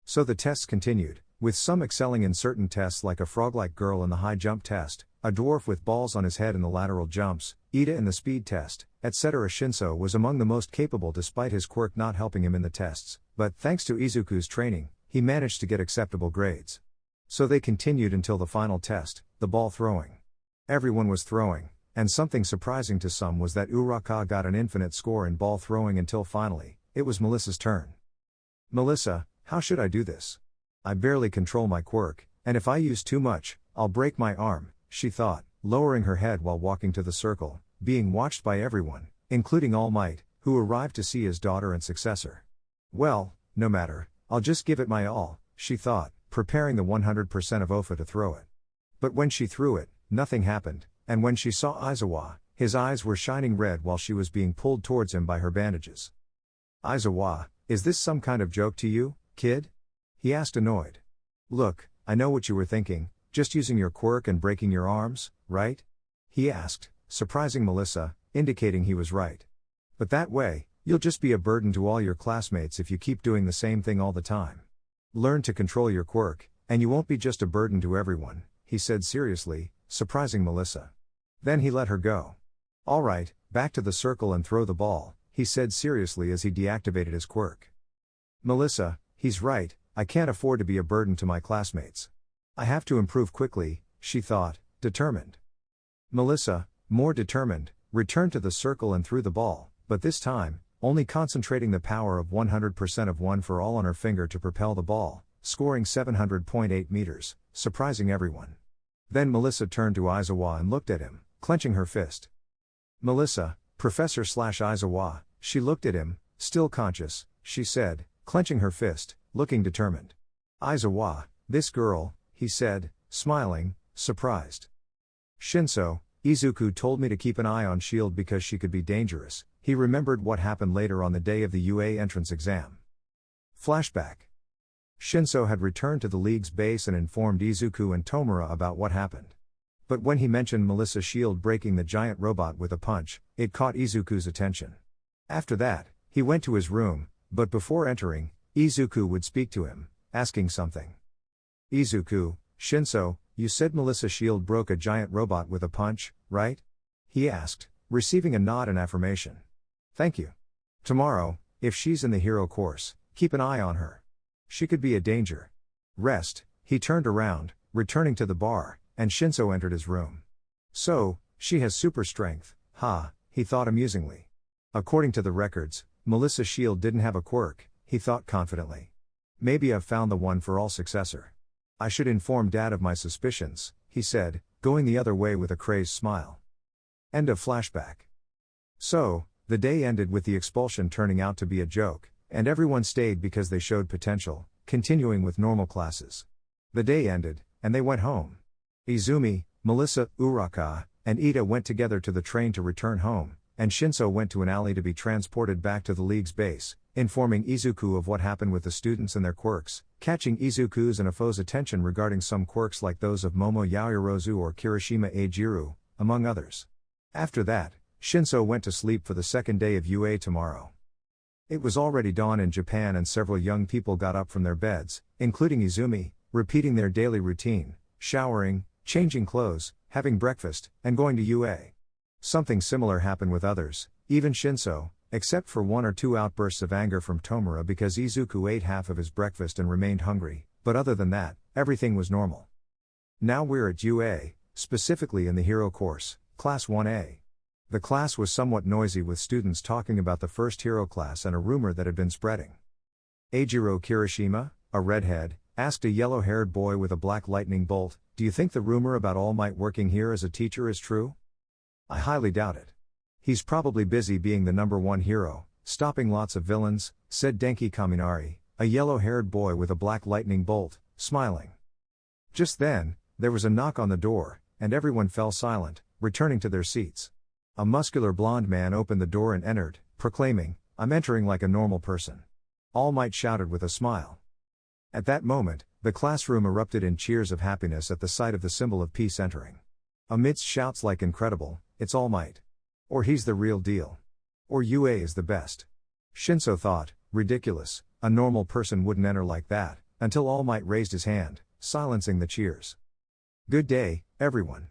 So the tests continued, with some excelling in certain tests like a frog-like girl in the high jump test, a dwarf with balls on his head in the lateral jumps, Ida in the speed test, etc. Shinso was among the most capable despite his quirk not helping him in the tests, but thanks to Izuku's training, he managed to get acceptable grades. So they continued until the final test, the ball throwing. Everyone was throwing, and something surprising to some was that Uraka got an infinite score in ball throwing until finally, it was Melissa's turn. "Melissa, how should I do this? I barely control my quirk, and if I use too much, I'll break my arm," she thought, lowering her head while walking to the circle, being watched by everyone, including All Might, who arrived to see his daughter and successor. "Well, no matter, I'll just give it my all," she thought, preparing the 100% of Ofa to throw it. But when she threw it, nothing happened, and when she saw Aizawa, his eyes were shining red while she was being pulled towards him by her bandages. "Aizawa, is this some kind of joke to you, kid?" he asked annoyed. "Look, I know what you were thinking, just using your quirk and breaking your arms, right?" he asked, surprising Melissa, indicating he was right. "But that way, you'll just be a burden to all your classmates if you keep doing the same thing all the time. Learn to control your quirk, and you won't be just a burden to everyone," he said seriously, surprising Melissa. Then he let her go. "All right, back to the circle and throw the ball," he said seriously as he deactivated his quirk. "Melissa, he's right, I can't afford to be a burden to my classmates. I have to improve quickly," she thought, determined. Melissa, more determined, returned to the circle and threw the ball, but this time, only concentrating the power of 100% of one for all on her finger to propel the ball, scoring 700.8 meters, surprising everyone. Then Melissa turned to Aizawa and looked at him, clenching her fist. Melissa, Professor/Aizawa, she looked at him, still conscious, she said, clenching her fist, looking determined. Aizawa, this girl, he said, smiling, surprised. Shinso, Izuku told me to keep an eye on Shield because she could be dangerous. He remembered what happened later on the day of the UA entrance exam. Flashback. Shinso had returned to the league's base and informed Izuku and Tomura about what happened. But when he mentioned Melissa Shield breaking the giant robot with a punch, it caught Izuku's attention. After that, he went to his room, but before entering, Izuku would speak to him, asking something. Izuku, Shinso, you said Melissa Shield broke a giant robot with a punch, right? He asked, receiving a nod in affirmation. Thank you. Tomorrow, if she's in the hero course, keep an eye on her. She could be a danger. Rest. He turned around, returning to the bar, and Shinso entered his room. So, she has super strength, he thought amusingly. According to the records, Melissa Shield didn't have a quirk, he thought confidently. Maybe I've found the one for all successor. I should inform Dad of my suspicions, he said, going the other way with a crazed smile. End of flashback. So, the day ended with the expulsion turning out to be a joke, and everyone stayed because they showed potential, continuing with normal classes. The day ended, and they went home. Izumi, Melissa, Uraka, and Ida went together to the train to return home, and Shinso went to an alley to be transported back to the league's base, informing Izuku of what happened with the students and their quirks, catching Izuku's and Afo's attention regarding some quirks like those of Momo Yaoyorozu or Kirishima Eijiru, among others. After that, Shinso went to sleep for the second day of UA tomorrow. It was already dawn in Japan and several young people got up from their beds, including Izumi, repeating their daily routine, showering, changing clothes, having breakfast, and going to UA. Something similar happened with others, even Shinso, except for one or two outbursts of anger from Tomura because Izuku ate half of his breakfast and remained hungry, but other than that, everything was normal. Now we're at UA, specifically in the Hero course, Class 1A. The class was somewhat noisy with students talking about the first Hero class and a rumor that had been spreading. Eijiro Kirishima, a redhead, asked a yellow-haired boy with a black lightning bolt, "Do you think the rumor about All Might working here as a teacher is true?" "I highly doubt it. He's probably busy being the #1 hero, stopping lots of villains," said Denki Kaminari, a yellow-haired boy with a black lightning bolt, smiling. Just then, there was a knock on the door, and everyone fell silent, returning to their seats. A muscular blonde man opened the door and entered, proclaiming, "I'm entering like a normal person." All Might shouted with a smile. At that moment, the classroom erupted in cheers of happiness at the sight of the symbol of peace entering. Amidst shouts like "Incredible, it's All Might," or "He's the real deal," or "UA is the best." Shinso thought, ridiculous, a normal person wouldn't enter like that, until All Might raised his hand, silencing the cheers. "Good day, everyone.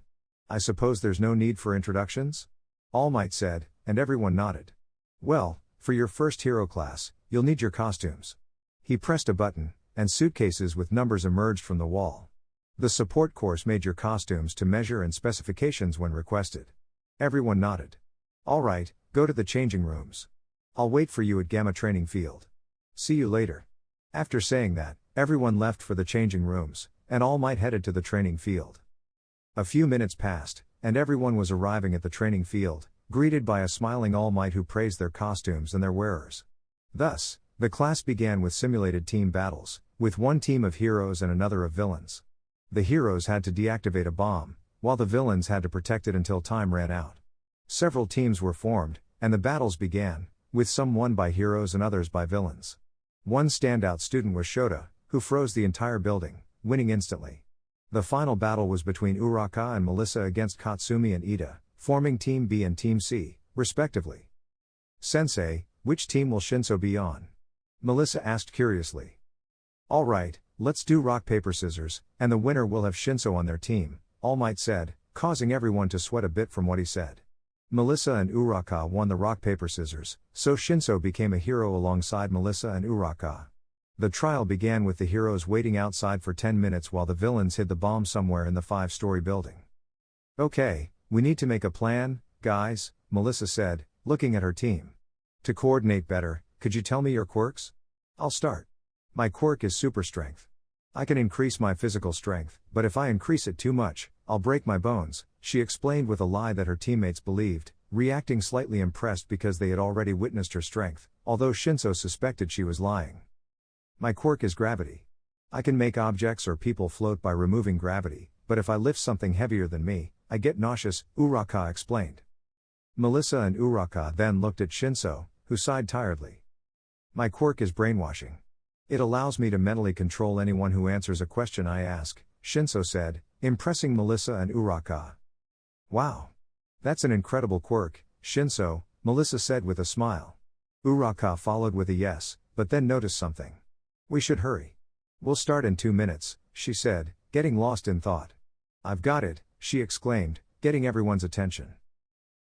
I suppose there's no need for introductions?" All Might said, and everyone nodded. "Well, for your first hero class, you'll need your costumes." He pressed a button, and suitcases with numbers emerged from the wall. The support course made your costumes to measure and specifications when requested. Everyone nodded. "All right, go to the changing rooms. I'll wait for you at Gamma Training Field. See you later." After saying that, everyone left for the changing rooms, and All Might headed to the training field. A few minutes passed, and everyone was arriving at the training field, greeted by a smiling All Might who praised their costumes and their wearers. Thus, the class began with simulated team battles, with one team of heroes and another of villains. The heroes had to deactivate a bomb, while the villains had to protect it until time ran out. Several teams were formed, and the battles began, with some won by heroes and others by villains. One standout student was Shota, who froze the entire building, winning instantly. The final battle was between Uraka and Melissa against Katsumi and Ida, forming Team B and Team C, respectively. "Sensei, which team will Shinso be on?" Melissa asked curiously. "All right, let's do rock paper scissors, and the winner will have Shinso on their team," All Might said, causing everyone to sweat a bit from what he said. Melissa and Uraka won the rock paper scissors, so Shinso became a hero alongside Melissa and Uraka. The trial began with the heroes waiting outside for 10 minutes while the villains hid the bomb somewhere in the 5-story building. "Okay, We need to make a plan, guys, Melissa said, looking at her team. To coordinate better, could you tell me your quirks? I'll start. My quirk is super strength. I can increase my physical strength, but if I increase it too much, I'll break my bones, she explained with a lie that her teammates believed, reacting slightly impressed because they had already witnessed her strength, although Shinso suspected she was lying. My quirk is gravity. I can make objects or people float by removing gravity, but if I lift something heavier than me, I get nauseous, Uraka explained. Melissa and Uraka then looked at Shinso, who sighed tiredly. My quirk is brainwashing. It allows me to mentally control anyone who answers a question I ask, Shinso said, impressing Melissa and Uraka. Wow. That's an incredible quirk, Shinso, Melissa said with a smile. Uraka followed with a yes, but then noticed something. We should hurry. We'll start in 2 minutes, she said, getting lost in thought. I've got it, she exclaimed, getting everyone's attention.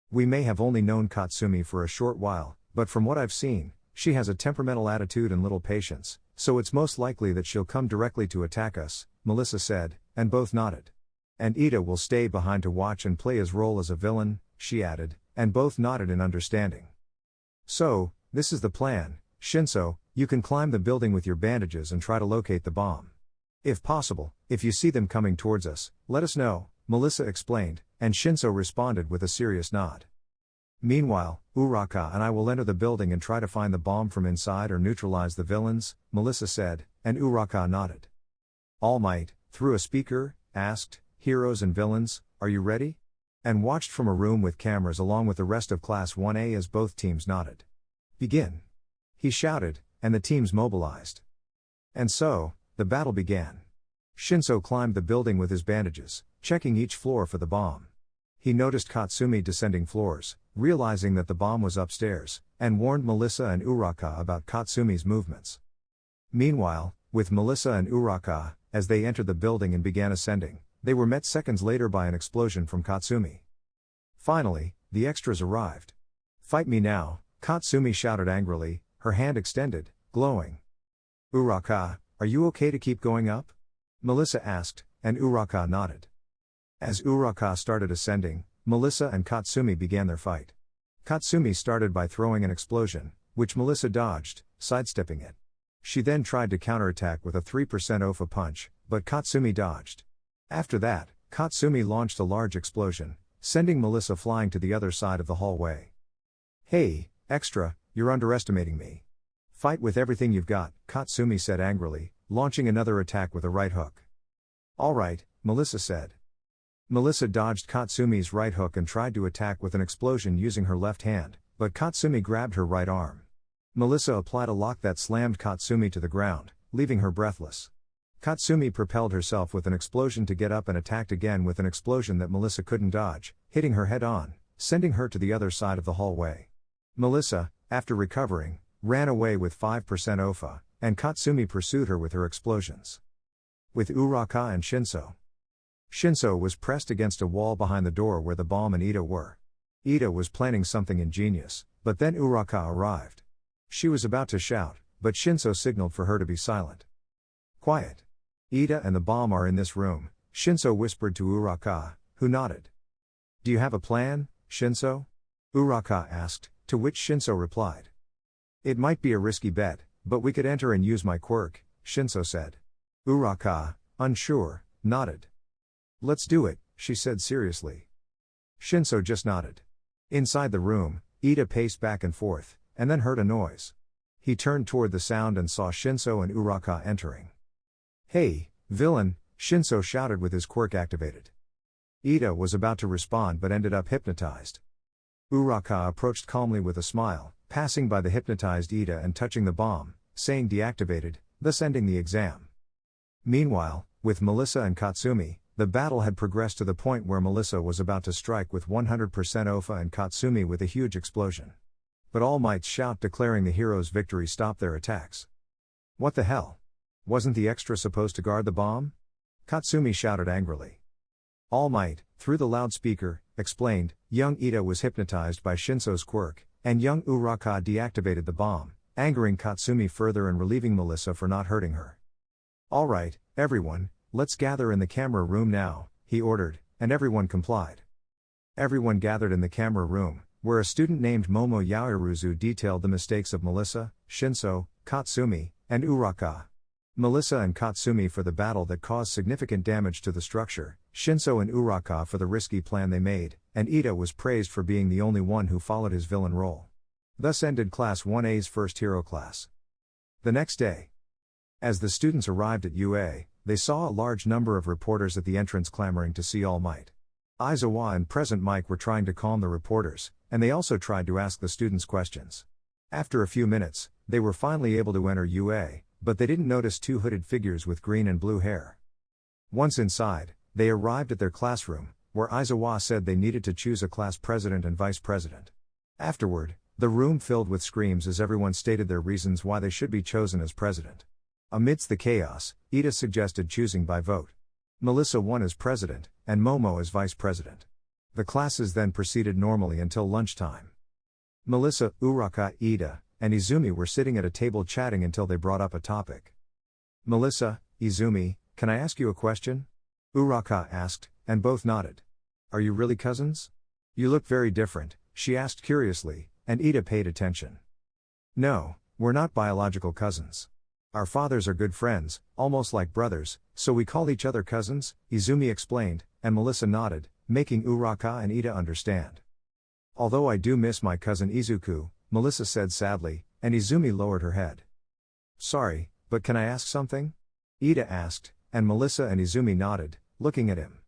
We may have only known Katsumi for a short while, but from what I've seen, she has a temperamental attitude and little patience, so it's most likely that she'll come directly to attack us, Melissa said, and both nodded. And Ida will stay behind to watch and play his role as a villain, she added, and both nodded in understanding. So, this is the plan, Shinso, you can climb the building with your bandages and try to locate the bomb. If possible, if you see them coming towards us, let us know, Melissa explained, and Shinso responded with a serious nod. Meanwhile, Uraka and I will enter the building and try to find the bomb from inside or neutralize the villains, Melissa said, and Uraka nodded. All Might, through a speaker, asked, heroes and villains, are you ready? And watched from a room with cameras along with the rest of Class 1A as both teams nodded. Begin. He shouted, and the teams mobilized. And so, the battle began. Shinso climbed the building with his bandages, checking each floor for the bomb. He noticed Katsumi descending floors, realizing that the bomb was upstairs, and warned Melissa and Uraka about Katsumi's movements. Meanwhile, with Melissa and Uraka, as they entered the building and began ascending, they were met seconds later by an explosion from Katsumi. Finally, the extras arrived. Fight me now, Katsumi shouted angrily, her hand extended, glowing. Uraka, are you okay to keep going up? Melissa asked, and Uraka nodded. As Uraka started ascending, Melissa and Katsumi began their fight. Katsumi started by throwing an explosion, which Melissa dodged, sidestepping it. She then tried to counterattack with a 3% OFA punch, but Katsumi dodged. After that, Katsumi launched a large explosion, sending Melissa flying to the other side of the hallway. Hey, extra, you're underestimating me. Fight with everything you've got, Katsumi said angrily, launching another attack with a right hook. All right, Melissa said. Melissa dodged Katsumi's right hook and tried to attack with an explosion using her left hand, but Katsumi grabbed her right arm. Melissa applied a lock that slammed Katsumi to the ground, leaving her breathless. Katsumi propelled herself with an explosion to get up and attacked again with an explosion that Melissa couldn't dodge, hitting her head on, sending her to the other side of the hallway. Melissa, after recovering, ran away with 5% OFA, and Katsumi pursued her with her explosions. With Uraka and Shinso. Shinso was pressed against a wall behind the door where the bomb and Ida were. Ida was planning something ingenious, but then Uraka arrived. She was about to shout, but Shinso signaled for her to be silent. Quiet. Ida and the bomb are in this room, Shinso whispered to Uraka, who nodded. Do you have a plan, Shinso? Uraka asked, to which Shinso replied. It might be a risky bet, but we could enter and use my quirk, Shinso said. Uraka, unsure, nodded. Let's do it, she said seriously. Shinso just nodded. Inside the room, Ida paced back and forth, and then heard a noise. He turned toward the sound and saw Shinso and Uraka entering. Hey, villain, Shinso shouted with his quirk activated. Ida was about to respond but ended up hypnotized. Uraka approached calmly with a smile, passing by the hypnotized Ida and touching the bomb, saying deactivated, thus ending the exam. Meanwhile, with Melissa and Katsumi, the battle had progressed to the point where Melissa was about to strike with 100% OFA and Katsumi with a huge explosion. But All Might's shout declaring the hero's victory stopped their attacks. What the hell? Wasn't the extra supposed to guard the bomb? Katsumi shouted angrily. All Might, through the loudspeaker, explained, young Ida was hypnotized by Shinso's quirk, and young Uraka deactivated the bomb, angering Katsumi further and relieving Melissa for not hurting her. All right, everyone, let's gather in the camera room now, he ordered, and everyone complied. Everyone gathered in the camera room, where a student named Momo Yaoiruzu detailed the mistakes of Melissa, Shinso, Katsumi, and Uraka. Melissa and Katsumi for the battle that caused significant damage to the structure, Shinso and Uraka for the risky plan they made, and Ida was praised for being the only one who followed his villain role. Thus ended Class 1A's first hero class. The next day, as the students arrived at UA, they saw a large number of reporters at the entrance clamoring to see All Might. Aizawa and Present Mike were trying to calm the reporters, and they also tried to ask the students questions. After a few minutes, they were finally able to enter UA, but they didn't notice two hooded figures with green and blue hair. Once inside, they arrived at their classroom, where Aizawa said they needed to choose a class president and vice president. Afterward, the room filled with screams as everyone stated their reasons why they should be chosen as president. Amidst the chaos, Ida suggested choosing by vote. Melissa won as president, and Momo as vice president. The classes then proceeded normally until lunchtime. Melissa, Uraka, Ida, and Izumi were sitting at a table chatting until they brought up a topic. Melissa, Izumi, can I ask you a question? Uraka asked, and both nodded. Are you really cousins? You look very different, she asked curiously, and Ida paid attention. No, we're not biological cousins. Our fathers are good friends, almost like brothers, so we call each other cousins, Izumi explained, and Melissa nodded, making Uraka and Ida understand. Although I do miss my cousin Izuku, Melissa said sadly, and Izumi lowered her head. Sorry, but can I ask something? Ida asked, and Melissa and Izumi nodded, looking at him.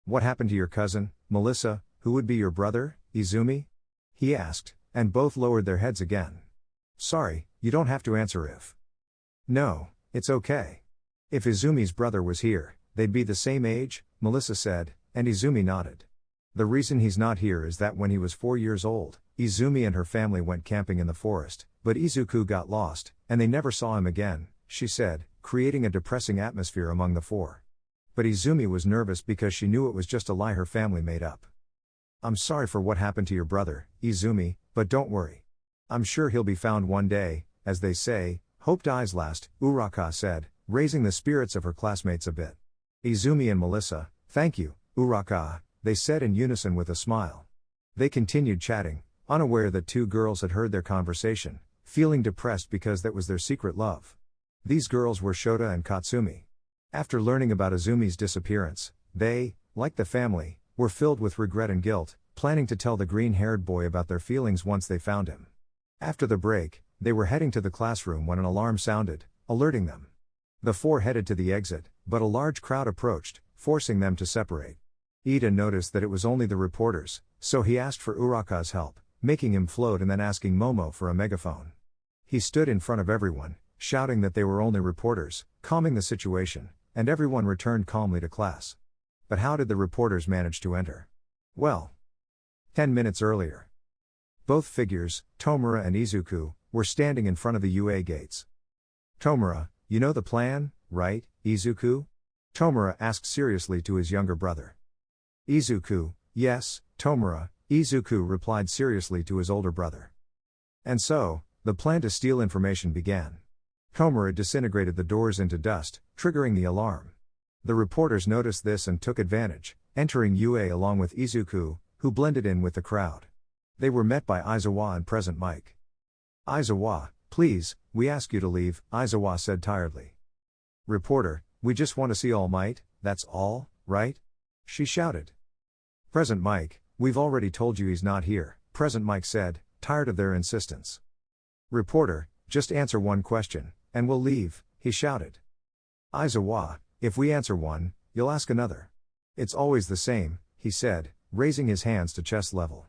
What happened to your cousin, Melissa, who would be your brother, Izumi? He asked, and both lowered their heads again. Sorry, you don't have to answer if. No, it's okay. If Izumi's brother was here, they'd be the same age, Melissa said, and Izumi nodded. The reason he's not here is that when he was 4 years old, Izumi and her family went camping in the forest, but Izuku got lost, and they never saw him again, she said, creating a depressing atmosphere among the four. But Izumi was nervous because she knew it was just a lie her family made up. I'm sorry for what happened to your brother, Izumi, but don't worry. I'm sure he'll be found one day, as they say, hope dies last, Uraka said, raising the spirits of her classmates a bit. Izumi and Melissa, thank you, Uraka, they said in unison with a smile. They continued chatting, unaware that two girls had heard their conversation, feeling depressed because that was their secret love. These girls were Shota and Katsumi. After learning about Izumi's disappearance, they, like the family, were filled with regret and guilt, planning to tell the green-haired boy about their feelings once they found him. After the break, they were heading to the classroom when an alarm sounded, alerting them. The four headed to the exit, but a large crowd approached, forcing them to separate. Ida noticed that it was only the reporters, so he asked for Uraka's help, making him float and then asking Momo for a megaphone. He stood in front of everyone, shouting that they were only reporters, calming the situation, and everyone returned calmly to class. But how did the reporters manage to enter? Well, 10 minutes earlier. Both figures, Tomura and Izuku, were standing in front of the UA gates. Tomura, you know the plan, right, Izuku? Tomura asked seriously to his younger brother. Izuku, yes, Tomura, Izuku replied seriously to his older brother. And so, the plan to steal information began. Tomura disintegrated the doors into dust, triggering the alarm. The reporters noticed this and took advantage, entering UA along with Izuku, who blended in with the crowd. They were met by Aizawa and Present Mike. Aizawa, please, we ask you to leave, Aizawa said tiredly. Reporter, we just want to see All Might, that's all, right? She shouted. Present Mike, we've already told you he's not here, Present Mike said, tired of their insistence. Reporter, just answer one question, and we'll leave, he shouted. Aizawa, if we answer one, you'll ask another. It's always the same, he said, raising his hands to chest level.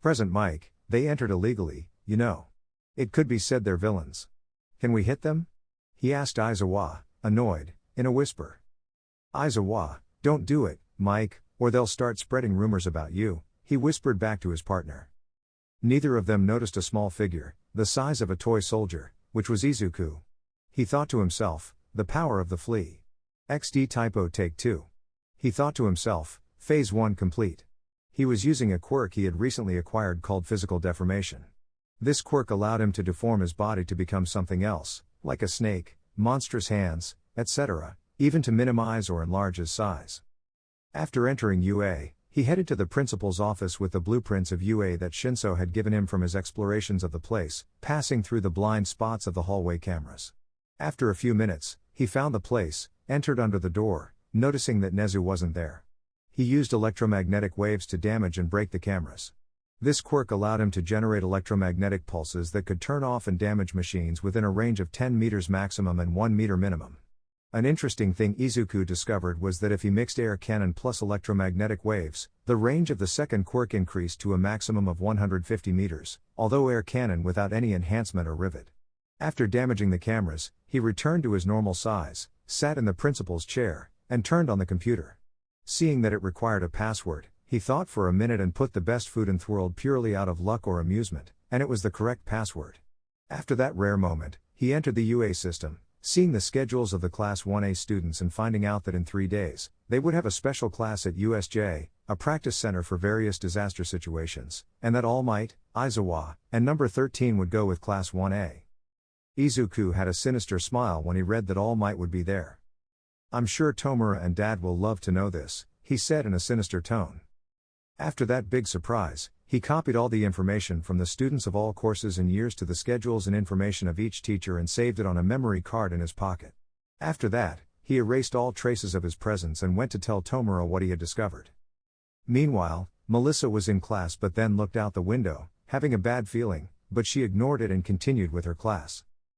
Present Mike, they entered illegally, you know. It could be said they're villains. Can we hit them? He asked Aizawa, annoyed, in a whisper. Aizawa, don't do it, Mike, or they'll start spreading rumors about you, he whispered back to his partner. Neither of them noticed a small figure, the size of a toy soldier, which was Izuku. He thought to himself, the power of the flea. XD typo take 2. He thought to himself, phase 1 complete. He was using a quirk he had recently acquired called physical deformation. This quirk allowed him to deform his body to become something else, like a snake, monstrous hands, etc., even to minimize or enlarge his size. After entering UA, He headed to the principal's office with the blueprints of UA that Shinso had given him from his explorations of the place, passing through the blind spots of the hallway cameras. After a few minutes, he found the place, entered under the door, noticing that Nezu wasn't there. He used electromagnetic waves to damage and break the cameras. This quirk allowed him to generate electromagnetic pulses that could turn off and damage machines within a range of 10 meters maximum and 1 meter minimum. An interesting thing Izuku discovered was that if he mixed air cannon plus electromagnetic waves, the range of the second quirk increased to a maximum of 150 meters, although air cannon without any enhancement or rivet. After damaging the cameras, he returned to his normal size, sat in the principal's chair, and turned on the computer. Seeing that it required a password, he thought for a minute and put the best food in the world purely out of luck or amusement, and it was the correct password. After that rare moment, he entered the UA system, seeing the schedules of the Class 1A students and finding out that in 3 days, they would have a special class at USJ, a practice center for various disaster situations, and that All Might, Aizawa, and number 13 would go with Class 1A. Izuku had a sinister smile when he read that All Might would be there. "I'm sure Tomura and Dad will love to know this," he said in a sinister tone. After that big surprise, he copied all the information from the students of all courses and years to the schedules and information of each teacher and saved it on a memory card in his pocket. After that, he erased all traces of his presence and went to tell Tomura what he had discovered. Meanwhile, Melissa was in class but then looked out the window, having a bad feeling, but she ignored it and continued with her class.